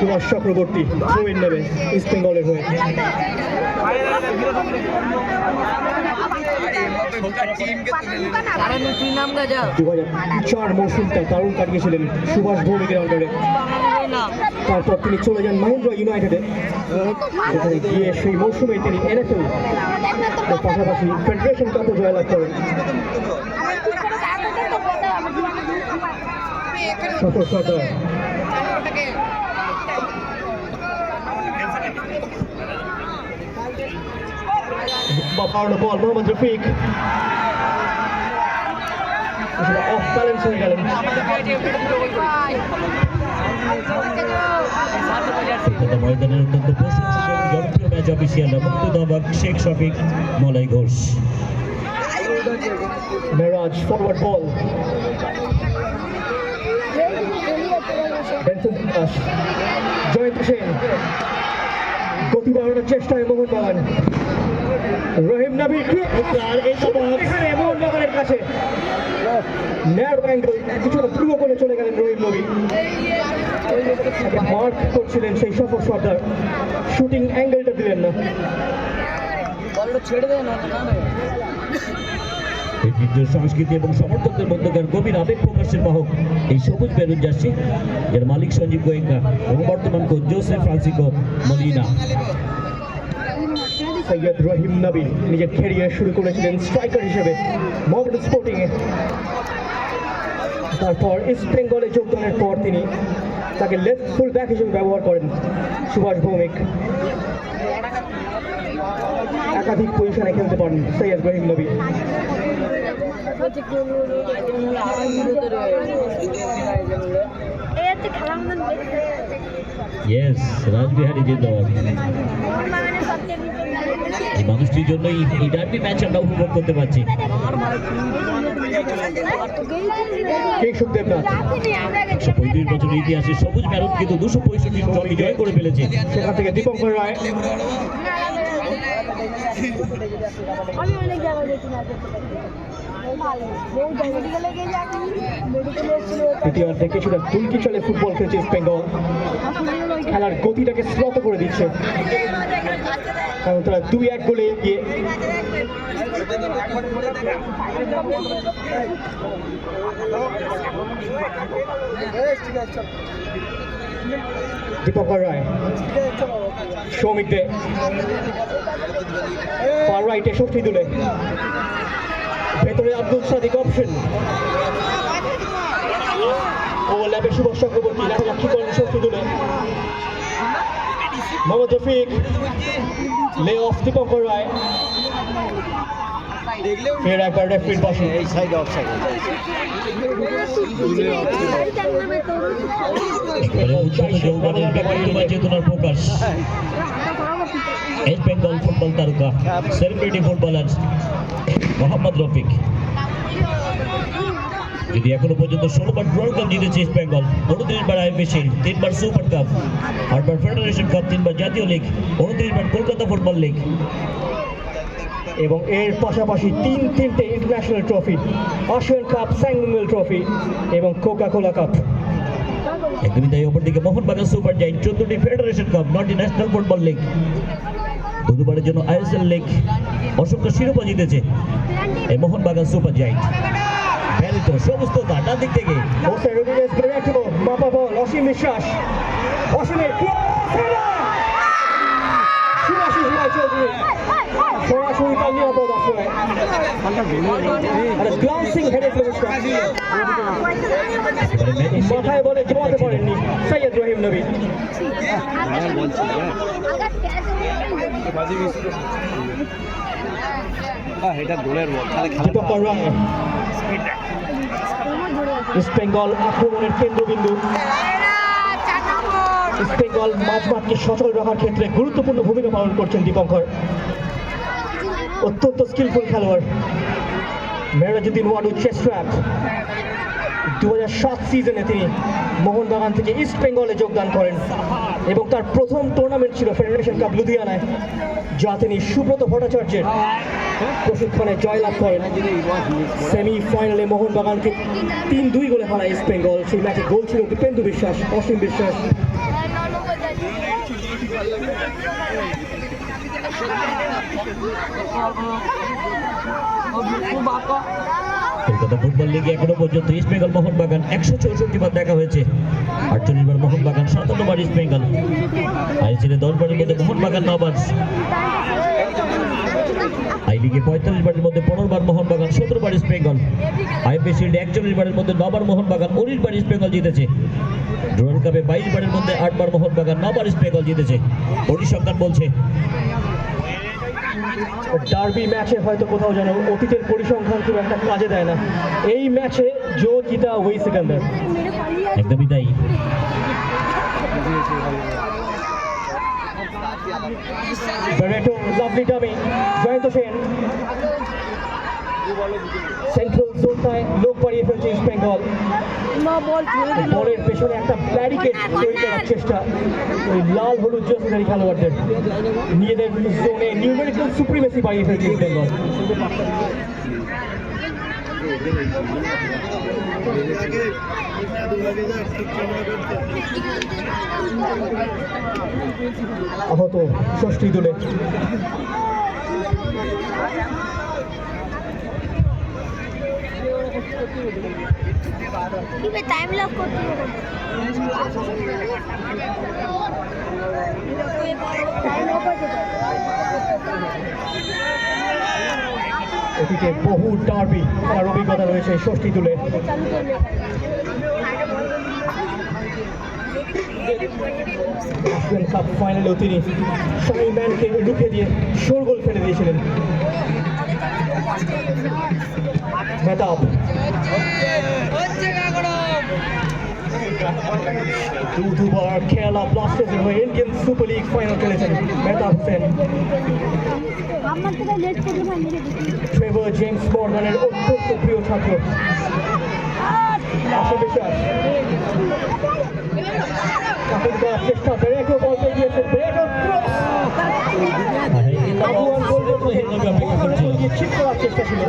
সুভাষ চক্রবর্তী থ্রো-ইন নেবে ইস্ট বেঙ্গলের হয়ে। 2004 মৌসুমটা দারুণ কাটিয়েছিলেন সুভাষ ভৌমিকের আন্ডারে। তারপর তিনি চলে যান মাহেন্দ্র ইউনাইটেডে, যেখানে গিয়ে সেই মৌসুমে তিনি এনএফএল পাশাপাশি ফেডারেশন কাপও জয়লাভ করেন। সফর সরকার পাওয়ার বল, মোহাম্মদ রফিক অফ ব্যালেন্স হয়ে গেলেন। ময়দানের অত্যন্ত প্রশংসিত এবং জনপ্রিয় ম্যাচ অফিসিয়াল মুক্তদাবাগ শেখ শফিক মলাই ঘোষ। মেরাজ ফরওয়ার্ড বল, জয়ন্ত সেন গতি বাড়ানোর চেষ্টায় মোহনবাগান। রহিম নবীর এখানে মোহনবাগানের কাছে ন্যারো অ্যাঙ্গেল কিছুটা পূর্ব করে চলে গেলেন রহিম নবী। মার্ক করছিলেন সেই সফর সর্দার, শুটিং অ্যাঙ্গেলটা দিলেন না। ঐতিহ্য, সংস্কৃতি এবং সমর্থকদের মধ্যকার গভীর আবেগ প্রকাশের বাহক এই সবুজ বেলুন জার্সি, যার মালিক সঞ্জীব গোয়েঙ্কা এবং বর্তমান coach Joseph Francisco Molina. Syed Rahim Nabi নিজের ক্যারিয়ার শুরু করেছিলেন স্ট্রাইকার হিসেবে মোহামেডান স্পোর্টিংয়ে। তারপর ইস্ট বেঙ্গলে যোগদানের পর তিনি তাকে লেফট ফুল ব্যাক হিসেবে ব্যবহার করেন সুভাষ ভৌমিক। একাধিক পজিশনে খেলতে পারেন সৈয়দ রহিম নবী। ইয়েস, রাজবিহারী জিন্দাবাদ। এই মানুষটির জন্যই এই ডার্বি ম্যাচ আমরা উপভোগ করতে পারছি। কিংসুক দেবনাথ 135 বছরের ইতিহাসে সবুজ ম্যারন কিন্তু 265 ট্রফি জয় করে ফেলেছে। সেখান থেকে দীপঙ্কর রায়, দ্বিতীয়ার্ধে কিছুটা দুলকি চলে ফুটবল খেলছে ইস্ট বেঙ্গল। খেলার গতিটাকে স্লত করে দিচ্ছে, কারণ তারা 2-1 গোলে এগিয়ে। দীপঙ্কর রায়, সৌমিক দে, ফার রাইটে শক্তিদুলে, ভেতরে আব্দুল সাদিক অপশন, ওভারল্যাপে সুভাষ চক্রবর্তী, দেখা যাক কি করেন শক্তিদুলে। মোহাম্মদ রফিক, লে অফ দীপঙ্কর রায়, ফের একবার রেফারির পাশে। এই সাইডে অফ সাইড এবারে উচ্ছ্বাস যৌবনের ব্যক্তিগত চেতনার প্রকাশ ইস্ট বেঙ্গল ফুটবল তারকা সেলিব্রিটি ফুটবলার মোহাম্মদ রফিক। যদি এখনো পর্যন্ত 16বার ওয়ার্ল্ড কাপ জিতেছে ইস্ট বেঙ্গল, 29বার আইপিএল, 3বার সুপার কাপ, 8বার ফেডারেশন কাপ, 3বার জাতীয় লিগ, 29বার কলকাতা ফুটবল লিগ, এবং এর পাশাপাশি তিনটে ইন্টারন্যাশনাল ট্রফি, আসিয়ান কাপ, স্যাংমিল ট্রফি এবং কোকা কোলা কাপ। একদমই তাই। অপরদিকে মোহনবাগান সুপার জায়ান্ট 14টি ফেডারেশন কাপ, 9টি ন্যাশনাল ফুটবল লিগ, দুবারের জন্য আইএসএল লিগ, অসংখ্য শিরোপা জিতেছে এই মোহনবাগান সুপার জায়ান্ট। ব্যারিটো সমস্ত ডান দিক থেকে হোসে রোড্রিগেজ বেরেটো, মাপা বল, অসীম বিশ্বাস, অসীমের সুভাষিস রায় চৌধুরী সরাসরি তার নিরাপদ আশ্রয়, গ্লান্সিং হেডেড নমস্কার, মাথায় বলে জমাতে পারেননি সৈয়দ রহিম নবী। এটা গোলের বল, তাহলে দীপঙ্কর রায়, ইস্ট বেঙ্গল আক্রমণের কেন্দ্রবিন্দু। ইস্ট বেঙ্গল মাঝমাঠকে সচল রাখার ক্ষেত্রে গুরুত্বপূর্ণ ভূমিকা পালন করছেন দীপঙ্কর, অত্যন্ত স্কিলফুল খেলোয়াড়। মেরাজুদ্দিন ওয়াডু চেস্ট্র্যাপ 2007 সিজনে তিনি মোহনবাগান থেকে ইস্ট বেঙ্গলে যোগদান করেন এবং তার প্রথম টুর্নামেন্ট ছিল ফেডারেশন কাপ লুধিয়ানায়, যা তিনি সুব্রত ভট্টাচার্যের প্রশিক্ষণে জয়লাভ করেন। সেমিফাইনালে মোহনবাগানকে 3-2 গোলে হারায় ইস্ট বেঙ্গল। সেই ম্যাচে গোল ছিল দীপেন্দু বিশ্বাস, অসীম বিশ্বাস। কলকাতা ফুটবল লিগে এখনো পর্যন্ত ইস্ট বেঙ্গল মোহনবাগান 164 বার দেখা হয়েছে, 48 বার মোহনবাগান, 57 বার ইস্ট বেঙ্গল। আইএসএল 10 বারের মধ্যে মোহনবাগান 9 বার, আই লিগে 45 বারের মধ্যে 15 বার মোহনবাগান, 17 বার ইস্ট বেঙ্গল। আইপিএল 41 বারের মধ্যে 9 বার মোহনবাগান, 19 বার ইস্ট বেঙ্গল জিতেছে। ডুরান্ড কাপে 22 বারের মধ্যে 8 বার মোহনবাগান, 9 বার ইস্ট বেঙ্গল জিতেছে। পরিসংখ্যান বলছে ডার্বি ম্যাচে হয়তো কোথাও যেন অতীতের পরিসংখ্যান খুব একটা কাজে দেয় না, এই ম্যাচে জো জিতা ওই সেকেন্ডার। একদমই তাই। Barreto, lovely dummy, Jayanta Sen central জোনটায় লোক বাড়িয়ে ফেলছে ইস্ট বেঙ্গল। বলের পেছনে একটা ব্যারিকেড তৈরি করার চেষ্টা ওই লাল হলুদ জার্সিধারী খেলোয়াড়দের, নিজেদের জোনে নিউমেরিক্যাল সুপ্রিমেসি বাড়িয়ে ফেলছে ইস্ট বেঙ্গল। আহত ষষ্ঠী দলে টাইম লক করতে হবে। এদিকে বহু ডার্বি খেলার অভিজ্ঞতা রয়েছে ষষ্ঠী দলে। আসিয়ান কাপ ফাইনালেও তিনি শাহিন ম্যানকে রুখে দিয়ে শোরগোল ফেলে দিয়েছিলেন। মেহতাব, দুবার কেরালা ব্লাস্টার্সের হয়ে ইন্ডিয়ান সুপার লিগ ফাইনাল খেলেছেন মেহতাব হোসেন। ট্রেভার জেমস মর্গানের অত্যন্ত প্রিয় ছাত্র। আশা বিশ্বাস কাকুন করার চেষ্টা, বেরেটো বল পেয়ে গিয়েছেন, বেরেটো ঠিক করার চেষ্টা ছিল।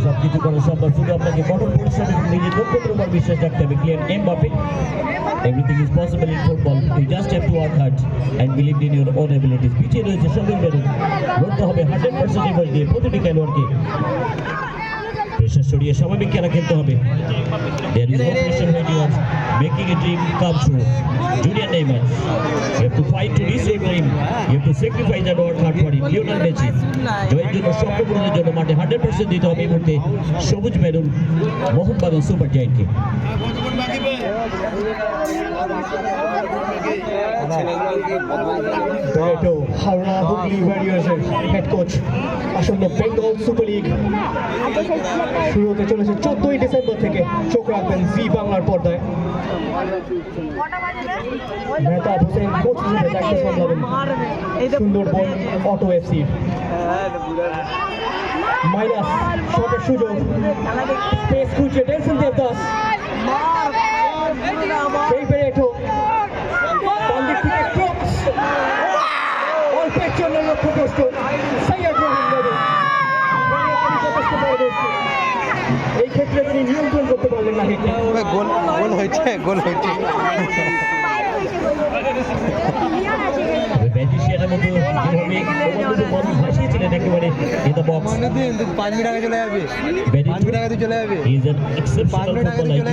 সবকিছু করা সম্ভব, শুধু আপনাকে কঠোর পরিশ্রমে নিজের লক্ষ্যের উপর বিশ্বাস রাখতে হবে। কি Mbappe, everything is possible in football. You just have to work hard and believe in your own abilities. পিছিয়ে রয়েছে সবই বেরোন, লড়তে হবে 100% এফোর্ট দিয়ে প্রতিটি খেলোয়াড়কে। প্রেশার সরিয়ে স্বাভাবিক খেলা খেলতে হবে। There is no pressure when you are making a dream come true. Julian Neymar, you have to fight to reach your dream. You have to sacrifice and work hard for it. Lionel Messi, জয়ের জন্য স্বপ্ন পূরণের জন্য মাঠে 100% দিতে হবে এই মুহূর্তে সবুজ মেরুন মোহনবাগান সুপার জায়ান্টকে। বেরেটো হাওড়া হুগলি ওয়ারিয়র্সের হেড কোচ। আসন্ন বেঙ্গল সুপার লিগ শুরু হতে চলেছে 14ই ডিসেম্বর থেকে। চোখ রাখবেন জি বাংলার পর্দায়। মেহতাব হোসেন কোচ হিসেবে দায়িত্ব সামলাবেন সুন্দরবন অটো এফসি। মাইনাস শটের সুযোগ, স্পেস খুঁজছে ডেলসন দেবদাস। সেই বেরেটো ডান দিক থেকে ক্রস, অল্পের জন্য লক্ষ্যভ্রষ্ট সৈয়দ রহিম নবী। যথেষ্ট পারদর্শী। এই ক্ষেত্রে তিনি নিয়ন্ত্রণ করতে পারলেন না হিটে। গোল হয়েছে ম্যাজিশিয়ানের মতো যেভাবে বল ভাসিয়েছিলেন একেবারে in the box. 5 মিনিট আগে চলে যাবে, 5 মিনিট আগে চলে যাবে। He is an exceptional football IQ.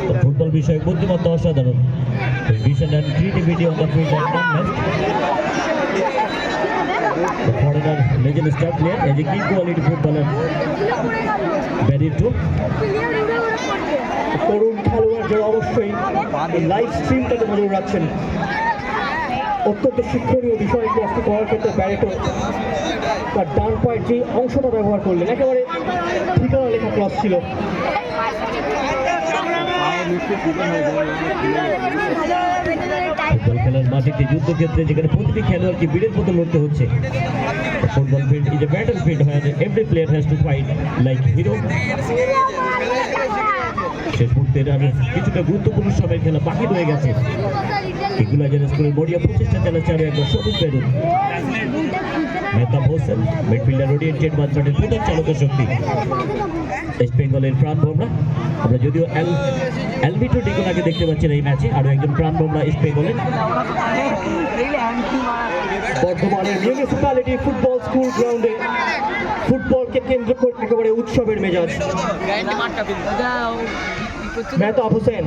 The football বিষয়ে বুদ্ধিমত্তা অসাধারণ। Vision and creativity on the field are unmatched. The foreigner legend star player as a key quality footballer. Beretto. তরুণ খেলোয়াড় যারা অবশ্যই লাইভ স্ট্রিমটাতে নজর রাখছেন। অত্যন্ত শিক্ষণীয় বিষয় ক্রসটি করার ক্ষেত্রে বেরেটো তার ডান পায়ের যে অংশটা ব্যবহার করলেন, একেবারে ঠিকানা লেখা ক্রস ছিল। ফুটবল খেলার মাটিতে যুদ্ধক্ষেত্রে যেখানে প্রতিটি খেলোয়াড়কে বীরের মতো লড়তে হচ্ছে। Football field is a battle field where every player has to fight like hero. শেষ মুহূর্তের আর কিছুটা গুরুত্বপূর্ণ সময়ের খেলা বাকি রয়ে গেছে। ইকুলাইজার স্কোরের বড়িয়া প্রচেষ্টা চালাচ্ছে আরো একবার সবুজ বেরুন। মেহতাব হোসেন মিডফিল্ডার ওরিয়েন্টেড মাঝমাঠের প্রধান চালকের শক্তি। ইস্ট বেঙ্গলের প্রাণ ভোমরা, আমরা যদিও অ্যালভিটো ডিকোনাকে দেখতে পাচ্ছি এই ম্যাচে, আরো একজন প্রাণ ভোমরা ইস্ট বেঙ্গলের। বর্ধমানের মিউনিসিপ্যালিটি ফুটবল স্কুল গ্রাউন্ডে ফুটবলকে কেন্দ্র করে একেবারে উৎসবের মেজাজ। মেহতাব হোসেন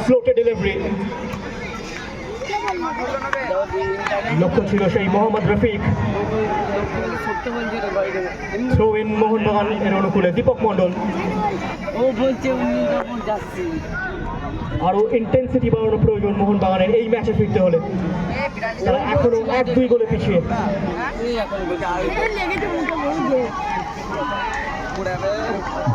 ফ্লোটে ডেলিভারি, লক্ষ্য ছিল সেই মোহাম্মদ রফিক। থ্রো ইন মোহনবাগান এর অনুকূলে দীপক মণ্ডল। আরো ইন্টেন্সিটি বাড়ানোর প্রয়োজন মোহনবাগানের এই ম্যাচে ফিরতে হলে। তারা এখনো 1-2 গোলে পিছিয়ে।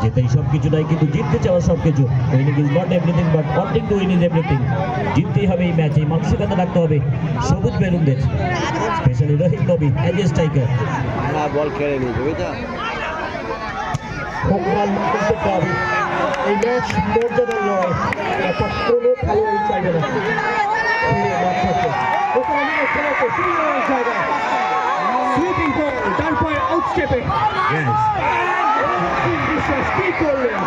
জেতাই সবকিছু নয়, কিন্তু জিততে চাওয়া সবকিছু। Winning is not everything but wanting to win is everything. জিততেই হবে এই ম্যাচে, মানসিকতা রাখতে হবে সবুজ বেরুনদের, স্পেশালি রহিম নবী অ্যাজ এ স্ট্রাইকার। বল খেলে নিয়েছে বুঝলা। এই ম্যাচ মর্যাদার লড়াই, অর্থাৎ কোনো খেলোয়াড়ই চাইবে না সুইপিং বল ডান পায়ে আউটস্টেপে কি করলেন,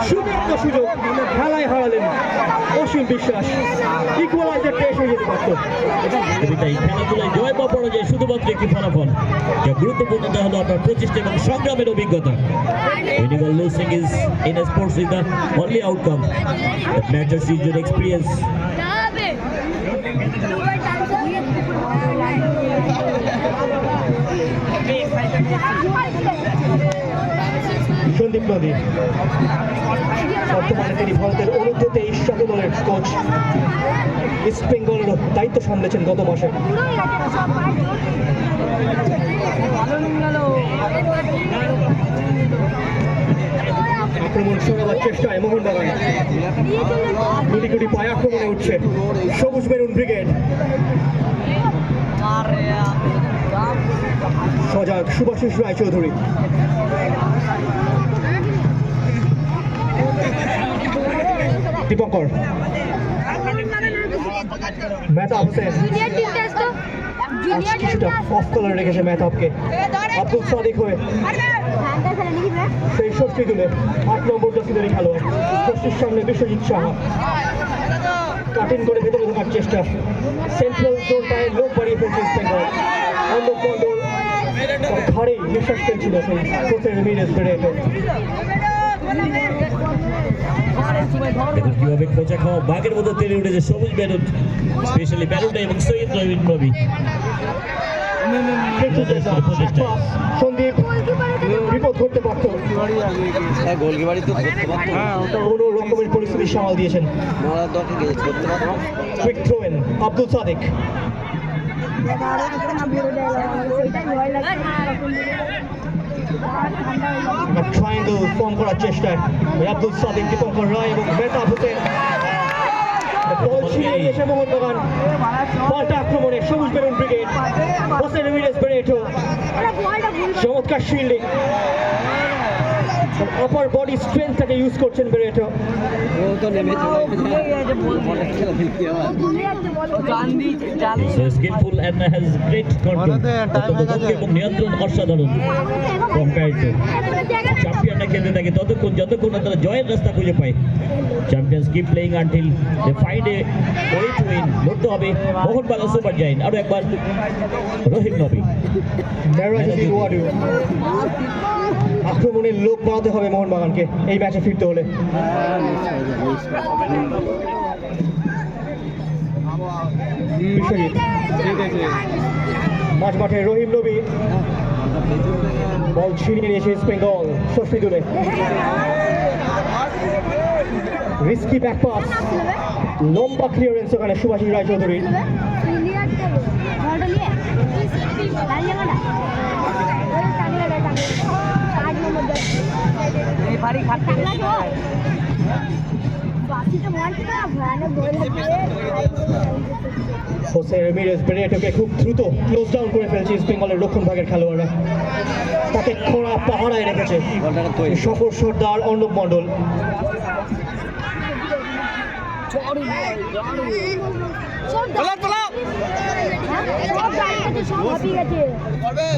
সুবর্ণ সুযোগ খেলায় হারালেন অসীম বিশ্বাস। ইকুয়ালাইজারটা এসে যেতে পারত। তাই খেলাধুলায় জয় বা পরাজয় শুধুমাত্র একটি ফলাফল, যা গুরুত্বপূর্ণ তা হলো আপনার প্রচেষ্টা এবং সংগ্রামের অভিজ্ঞতা। Winning or losing is in a sports is the only outcome that matters is your experience. Sandeep নদী বর্তমানে তিনি ভারতের অনুর্ধ-23 জাতীয় দলের কোচ। ইস্ট বেঙ্গলেরও দায়িত্ব সামলেছেন গত মাসে। আক্রমণ সরাবার চেষ্টায় মোহনবাগান, গুটি গুটি পায়ে আক্রমণে উঠছে সবুজ মেরুন ব্রিগেড। সজাগ সুভাষিস রায়চৌধুরী, দীপঙ্কর, মেহতাব হোসেন কিছুটা অফ কালার রেখেছে মেহতাবকে। আব্দুল সাদিক হয়ে সেই ষষ্ঠী তুলে 8 নম্বর জাসিদারি খেলোয়াড়। ষষ্ঠীর সামনে বিশ্বজিৎ সাহা কাটিং করে ভেতরে ঢোকার চেষ্টা। সেন্ট্রাল জোনটায় লোক বাড়িয়ে ফেলছে ইস্ট বেঙ্গল। অন্ধ কন্ট্রোল ঘাড়ে নিঃশ্বাস ফেলছিল সেই হোসে রেমিরেজ বেরেটো। দেখুন কিভাবে খোঁচা খাওয়া বাঘের মতো তেড়ে উঠেছে সবুজ ব্যালুট, স্পেশালি ব্যালুটে এবং সৈয়দ রহিম নবী। সন্দীপ বিপদ ঘটতে পারত, গোলকিপারই তো করতে পারতো না। কোনো রকমের পরিস্থিতি সামাল দিয়েছেন। মারার দরকার গেছে করতে পারতো। Quick throw in Abdul Sadiq, triangle form করার চেষ্টায় আব্দুল সাদিক, দীপঙ্কর রায় এবং মেহতাব হোসেন। বল ছিনিয়ে নিয়েছে মোহনবাগান, পাল্টা আক্রমণে সবুজ বেলুন ব্রিগেড। হোসে রেমিরেজ বেরেটো, চমৎকার শিল্ডিং, আপার বডি স্ট্রেংথটাকে ইউজ করছেন বেরেটো। ও তো নেমেছে বলে খেলা ফেলতে হবে। So skillful and has great control. এবং নিয়ন্ত্রণ অসাধারণ। কম্পেয়ার টু চ্যাম্পিয়নরা খেলতে থাকে যতক্ষণ না তারা জয়ের রাস্তা খুঁজে পায়। Champions keep playing until they find a way to win. লড়তে হবে মোহনবাগান সুপার জায়ান্ট। আরো একবার রহিম নবী, আক্রমণের লোক বাড়াতে হবে মোহনবাগানকে এই ম্যাচে ফিরতে হলে। বিশ্বজিৎ মাঝ মাঠে রহিম নবী, বল ছিনিয়ে নিয়েছে ইস্ট বেঙ্গল। ষষ্ঠী দূরে রিস্কি ব্যাক পাস, লম্বা ক্লিয়ারেন্স ওখানে সুভাষিস রায়চৌধুরীর। হোসে রেমিরেজ বেরেটোকে খুব দ্রুত ক্লোজ ডাউন করে ফেলছে ইস্ট বেঙ্গলের রক্ষণ ভাগের খেলোয়াড়রা। তাকে খোঁড়া পাহারায় রেখেছে সফর সর্দার অর্ণব মণ্ডল।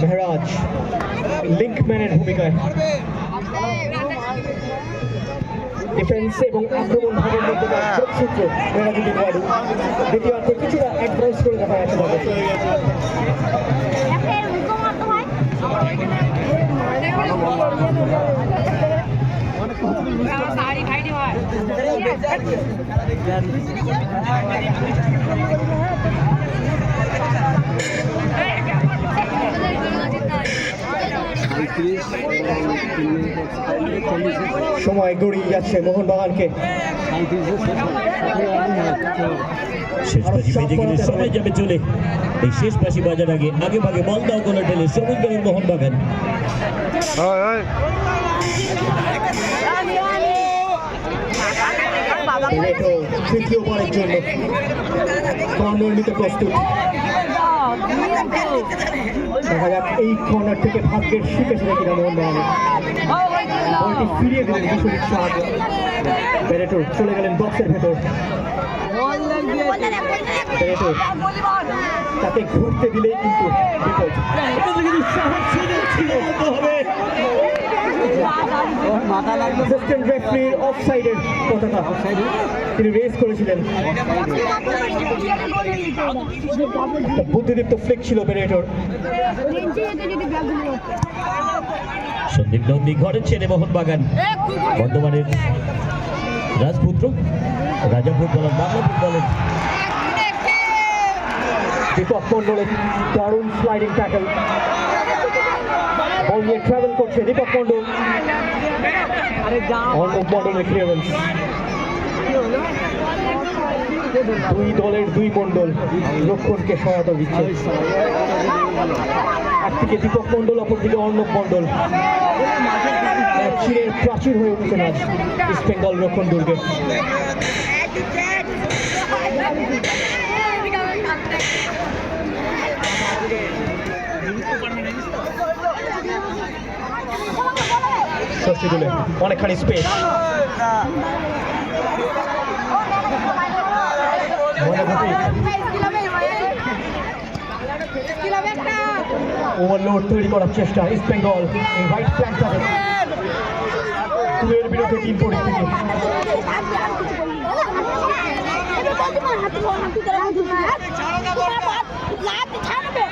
মেহরাজ লিঙ্কম্যানের ভূমিকায় ডিফেন্স এবং আক্রমণ ভাগের মধ্যে যোগসূত্র মেহরাজুদ্দিন ওয়াদু। দ্বিতীয়ার্ধে কিছুটা অ্যাডভান্স করে দেখা যাচ্ছে তাদের। সময় গড়িয়ে যাচ্ছে মোহনবাগানকে। শেষ বাজি বেজে গেলে সময় যাবে চলে। এই শেষ বাজি বাজার আগে ভাগে বল দাও গোলে ঢেলে সবুজ বেলুন মোহনবাগান। তৃতীয়বারের জন্য কর্নার নিতে প্রস্তুত। দেখা যাক এই কর্নার থেকে ভাগ্যের শিখেছিল কিনা মোহনবাগানের। বলটি ফিরিয়ে দিলেন বিশ্বজিৎ সাহায্য। বেরেটো চলে গেলেন বক্সের ভেতর। বেরেটো তাকে ঘুরতে দিলেই কিন্তু বিপদ। অ্যাসিস্ট্যান্ট রেফারির অফসাইডের পতাকা তিনি রেজ করেছিলেন। বুদ্ধিদীপ্ত ফ্লিক ছিল বেরেটোর। সন্দীপ নন্দী ঘরে ছেড়ে মোহনবাগান বর্ধমানের রাজপুত্র, রাজা ফুটবলার, বাংলা ফুটবলের। দীপক মন্ডলের দারুণ স্লাইডিং ট্যাকল, বল নিয়ে ট্রাভেল করছে দীপক মন্ডল। অর্ণব মন্ডলের ক্লিয়ারেন্স। দুই দলের দুই মন্ডল রক্ষণকে সহায়তা দিচ্ছে। একদিকে দীপক মন্ডল, অপরদিকে অর্ণব মন্ডল। চিরের প্রাচীর হয়ে উঠেছেন আজ ইস্ট বেঙ্গল রক্ষণ দুর্গে। ষষ্ঠী তুলে অনেকখানি স্পেস, ওভারলোড তৈরি করার চেষ্টা ইস্ট বেঙ্গল। এই রাইট ফ্ল্যাঙ্কটাকে দুয়ের বিরুদ্ধে তিন পরিস্থিতি। তোমার হাতে ফোন তুই তারা বুঝু না তোমার বাদ লাত ছাড়বে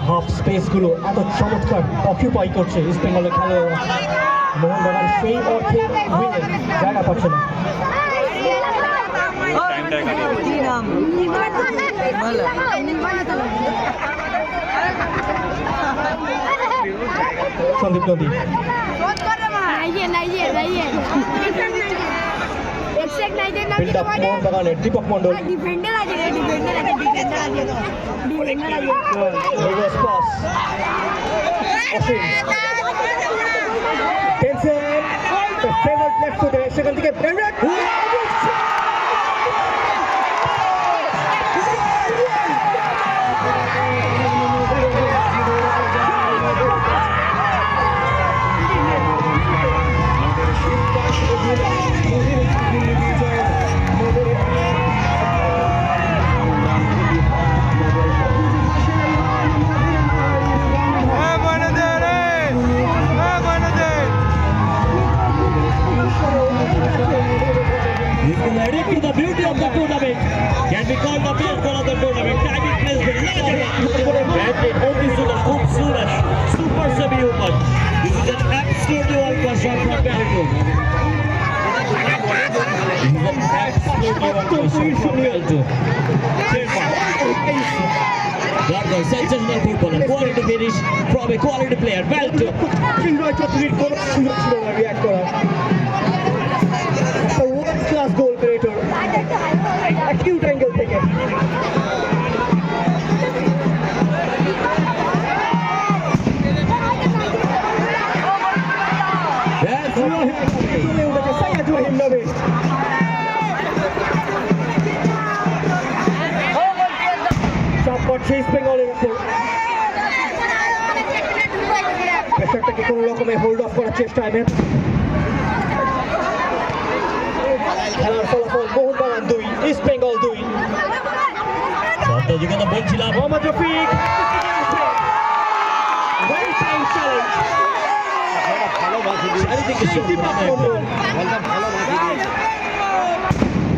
হাফ স্পেস গুলো এত চমৎকার অকিউপাই করছে ইস্ট বেঙ্গলের খেলোয়াড়রা। মোহনবাগান সেই অর্থে উইনে জায়গা পাচ্ছে না। সন্দীপ নদী বিল্ড আপ মোহনবাগানের দীপক মন্ডল রিভার্স পাস অসীম টেনশন দ্য ফেভারিট লেফট ফুটে সেখান থেকে বেরেট He's been adding to the beauty of the tournament. Can be called the best goal of the tournament. Timing plays the larger. And it only to the Khubsurat. Super semi-open. This is an absolutely world-class shot from Belgium. This is an absolutely world-class shot from Belgium. Gargoy, sensational footballer. Quality finish from a quality player. Belgium. চিন্ময় চৌধুরীর কোনো সুযোগ ছিল না react করার। একটা world class গোল creator acute angle থেকে। That's চলে উঠেছে সাইয়াদ রহিম নবীন। চাপ পড়ছে ইস্ট বেঙ্গলের উপর। প্রেশারটাকে কোনো রকমে হোল্ড অফ করার চেষ্টায় খেলার ফলাফল মোহনবাগান 2 ইস্ট বেঙ্গল 2। যে কথা বলছিলাম মোহাম্মদ রফিক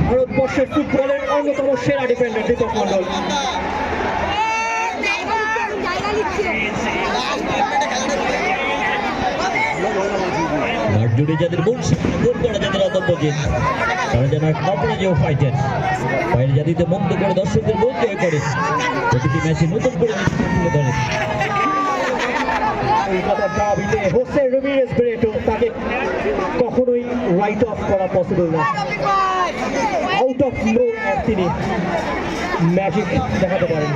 ভারতবর্ষের ফুটবলের অন্যতম সেরা ডিফেন্ডার দীপক মন্ডল। জুড়ে যাদের মূল গোল করা যাদের অদম্যজিৎ তারা যেন এক অপরাজেয় ফাইটার বাইরে জাতিতে মুগ্ধ করে দর্শকদের মন জয় করে প্রতিটি ম্যাচে নতুন করে তুলে ধরে। কলকাতার দাবিতে হোসে রমিরেজ বেরেটো তাকে কখনোই রাইট অফ করা পসিবল না। আউট অফ নো তিনি ম্যাজিক দেখাতে পারেন।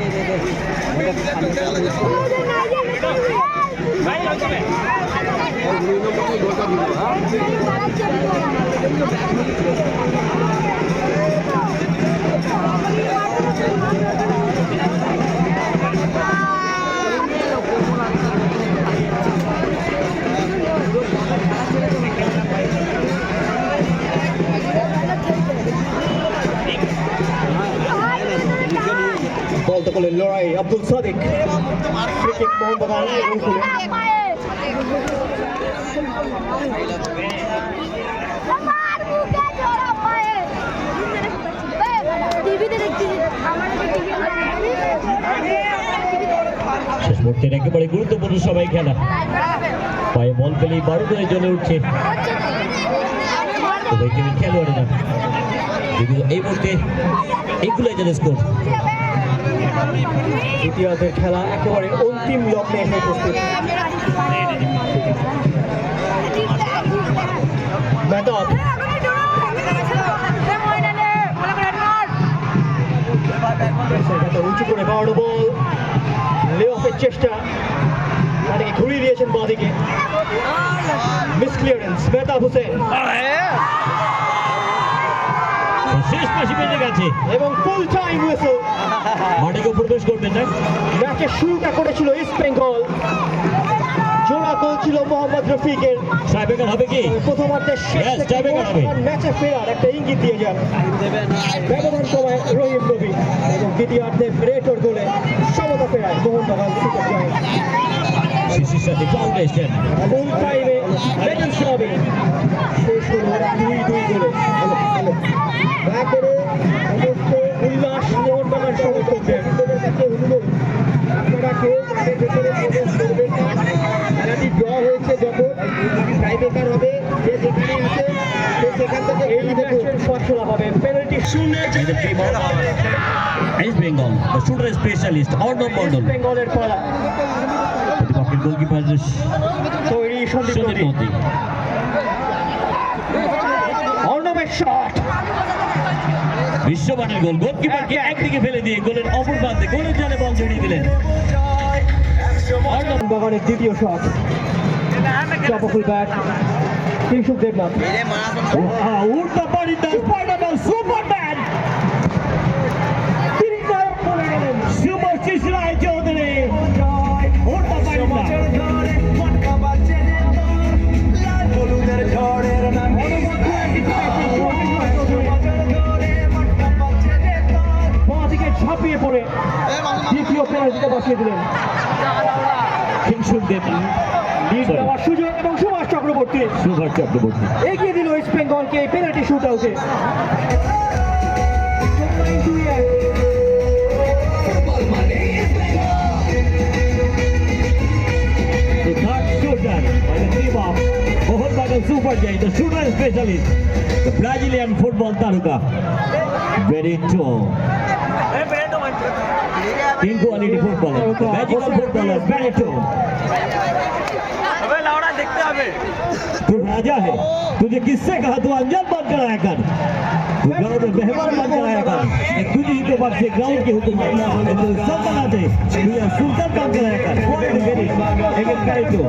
বল দখলের লড়াই আব্দুল সাদিক ফ্রি কিক মোহনবাগান অনুকূলে। শেষ মুহূর্তের একেবারে গুরুত্বপূর্ণ সবাই খেলা পায়ে বল পেলেই 12 করে জ্বলে উঠছে উভয় টিমের খেলোয়াড়েরা। যদিও এই মুহূর্তে ইকুয়ালাইজার স্কোর। দ্বিতীয়ার্ধের খেলা একেবারে অন্তিম লগ্নে এসে উপস্থিত। মেহতাব উঁচু করে বাড়ানো বল লে অফের চেষ্টা তাদেরকে ঘুরিয়ে দিয়েছেন বাঁদিকে। মিস ক্লিয়ারেন্স মেহতাব হোসেন শেষ পাশে বেজে গেছে এবং ফুল টাইম হুইসেল। মাঠে কেউ প্রবেশ করবেন না। ম্যাচের শুরুটা করেছিল ইস্ট বেঙ্গল, জোড়া গোল ছিল মোহাম্মদ রফিকের। টাইব্রেকার হবে কি? প্রথমার্ধের শেষ Yes, থেকে টাইব্রেকার হবে। ম্যাচে ফেরার একটা ইঙ্গিত দিয়ে যান ব্যবধান কমায় রহিম নবী এবং দ্বিতীয়ার্ধে রেটর গোলে সমতা ফেরায় মোহনবাগান সুপার জায়ান্ট। শিশির সাথে ফাউন্ডেশন ফুল টাইমে লেজেন্ডস নবী শেষ হলো 2-2 গোলে। টাইব্রেকার হবে, যে যেখানে আছে সে সেখান থেকে এই ম্যাচের ফয়সালা হবে পেনাল্টি শুনে By the team of East Bengal, the shooter specialist, Arnav Mondal. বেঙ্গলের পালা প্রতিপক্ষের গোলকিপার তৈরি সন্দীপ সন্দীপ নদী। নদী। অর্ণবের শট বিশ্বমানের গোল, গোলকিপারকে একদিকে ফেলে দিয়ে গোলের অপর প্রান্তে গোলের জালে বল জড়িয়ে দিলেন। বাগানের দ্বিতীয় শট চপফুল ব্যাট কিংশুক দেবনাথ উল্টা পানিতে স্পাইডারম্যান সুপারম্যান তিনি নায়ক বলে গেলেন শুভশিস রায় চৌধুরী উল্টা পানিতে বাঁ দিকে ঝাঁপিয়ে পড়ে দ্বিতীয় পেনাল্টিতে বাঁচিয়ে দিলেন কিংশুক দেবনাথ লিড দেওয়ার সুযোগ এবং সুভাষ চক্রবর্তী সুভাষ চক্রবর্তী এগিয়ে দিল ইস্ট বেঙ্গলকে এই পেনাল্টি শুট আউটে The third shooter by the team of Mohan Bagan Super Giant, the shooter specialist, the Brazilian football taruka, Benito. King quality footballer, the magical footballer, Benito. तू राजा है, तुझे किससे कहा तू अंजन बन कर आया कर, तू ग्राउंड में मेहमान बन कर आया कर, तुझे ही तो बात से ग्राउंड की हुकूमत, तू सब बना दे, तू यहाँ सुल्तान बन कर आया कर, पॉइंट मेरी, लेकिन Benito.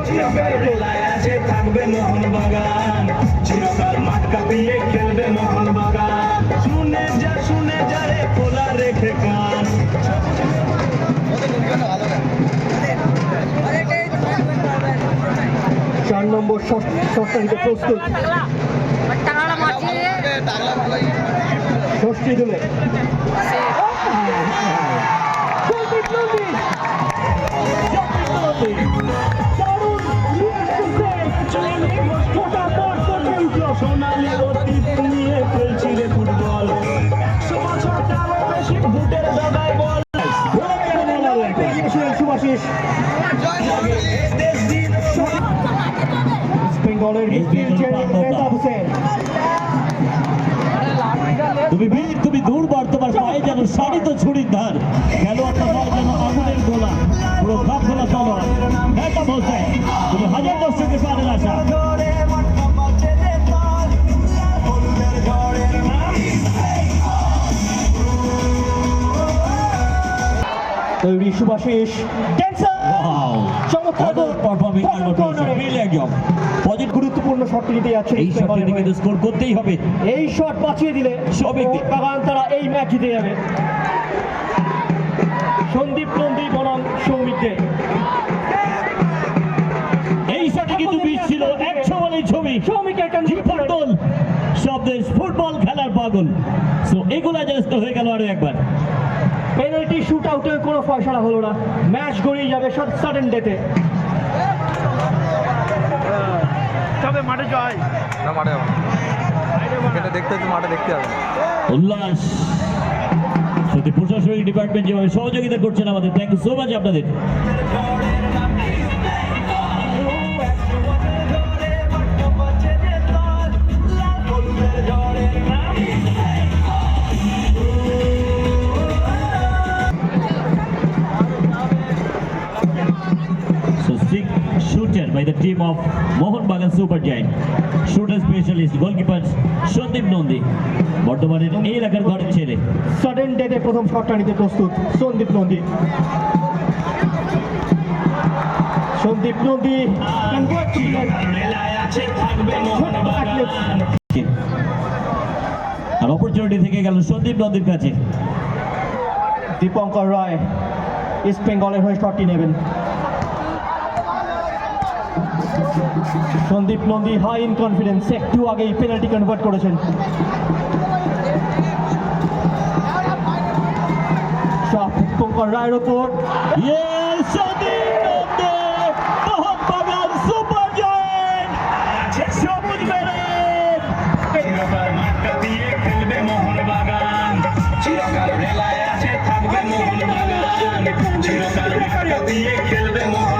থাকবে মোহন বাগান চিরকাল মাঠ কাঁপিয়ে খেলবে মোহন বাগান শুনে যা রে খোলা রেখে কান চার নম্বর শটটা নিতে প্রস্তুত টাকাটা মাছিয়ে ষষ্ঠী দিলে সন্দীপ নদী সোনালি অতীত নিয়ে খেলছি রে ফুটবল 100 বছর তারও বেশি বুটের দাদায় বল সুভাষিস বেঙ্গলের মেহতাব হোসেন তুমি দুর্বার তোমার পায়ে যেন শাড়িত ছুরির ধার খেলোয়াড়টা পায়ে যেন আগুনের গোলা পুরো কাপ খেলা চলো মেহতাব হোসেন তুমি হাজার দর্শকের প্রাণের আশা তৈরি সুভাষিস চমৎকার পারফর্মিং গুরুত্বপূর্ণ শটটি নিতে যাচ্ছে এই শটটি কিন্তু স্কোর করতেই হবে এই শট বাঁচিয়ে দিলে সবই দিক। বাগান তারা এই ম্যাচ জিতে যাবে সন্দীপ নন্দী বনাম সৌমিকদের এই শটে কিন্তু বিশ ছিল 100 বলেই ছবি সৌমিকের ফুটবল সব দেশ ফুটবল খেলার পাগল সো এগুলা জাস্ট হয়ে গেল আরো একবার পেনাল্টি শুট আউটের কোনো ফয়সালা হলো না ম্যাচ গড়িয়ে যাবে সাডেন ডেতে না মাঠে যাবে এটা দেখতে হচ্ছে মাঠে দেখতে হবে উল্লাস সত্যি প্রশাসনিক ডিপার্টমেন্ট যেভাবে সহযোগিতা করছেন আমাদের থ্যাংক ইউ সো মাচ আপনাদের So sick shooter by the team of Mohan Bagan Super Giant. Shooter specialist, goalkeeper Shandip Nandi. বর্তমানের এই এলাকার ঘরের ছেলে সাডেন ডেতে প্রথম শটটা নিতে প্রস্তুত সন্দীপ নন্দী সন্দীপ নন্দী আর অপরচুনিটি থেকে গেল সন্দীপ নন্দীর কাছে দীপঙ্কর রায় ইস্ট বেঙ্গলের হয়ে শটটি নেবেন Sandip Nandi high in confidence একটু আগেই পেনাল্টি কনভার্ট করেছেন দীপঙ্কর রায়ের ওপর সন্দীপ নন্দী মোহন বাগান সুপার জায়ান্ট সবুজ ব্যারেট চিরকাল মাঠ কাঁপিয়ে খেলবে মোহন বাগান চিরকাল রেলায় আছে থাকবে মোহন বাগান চিরকাল মাঠ কাঁপিয়ে খেলবে মোহন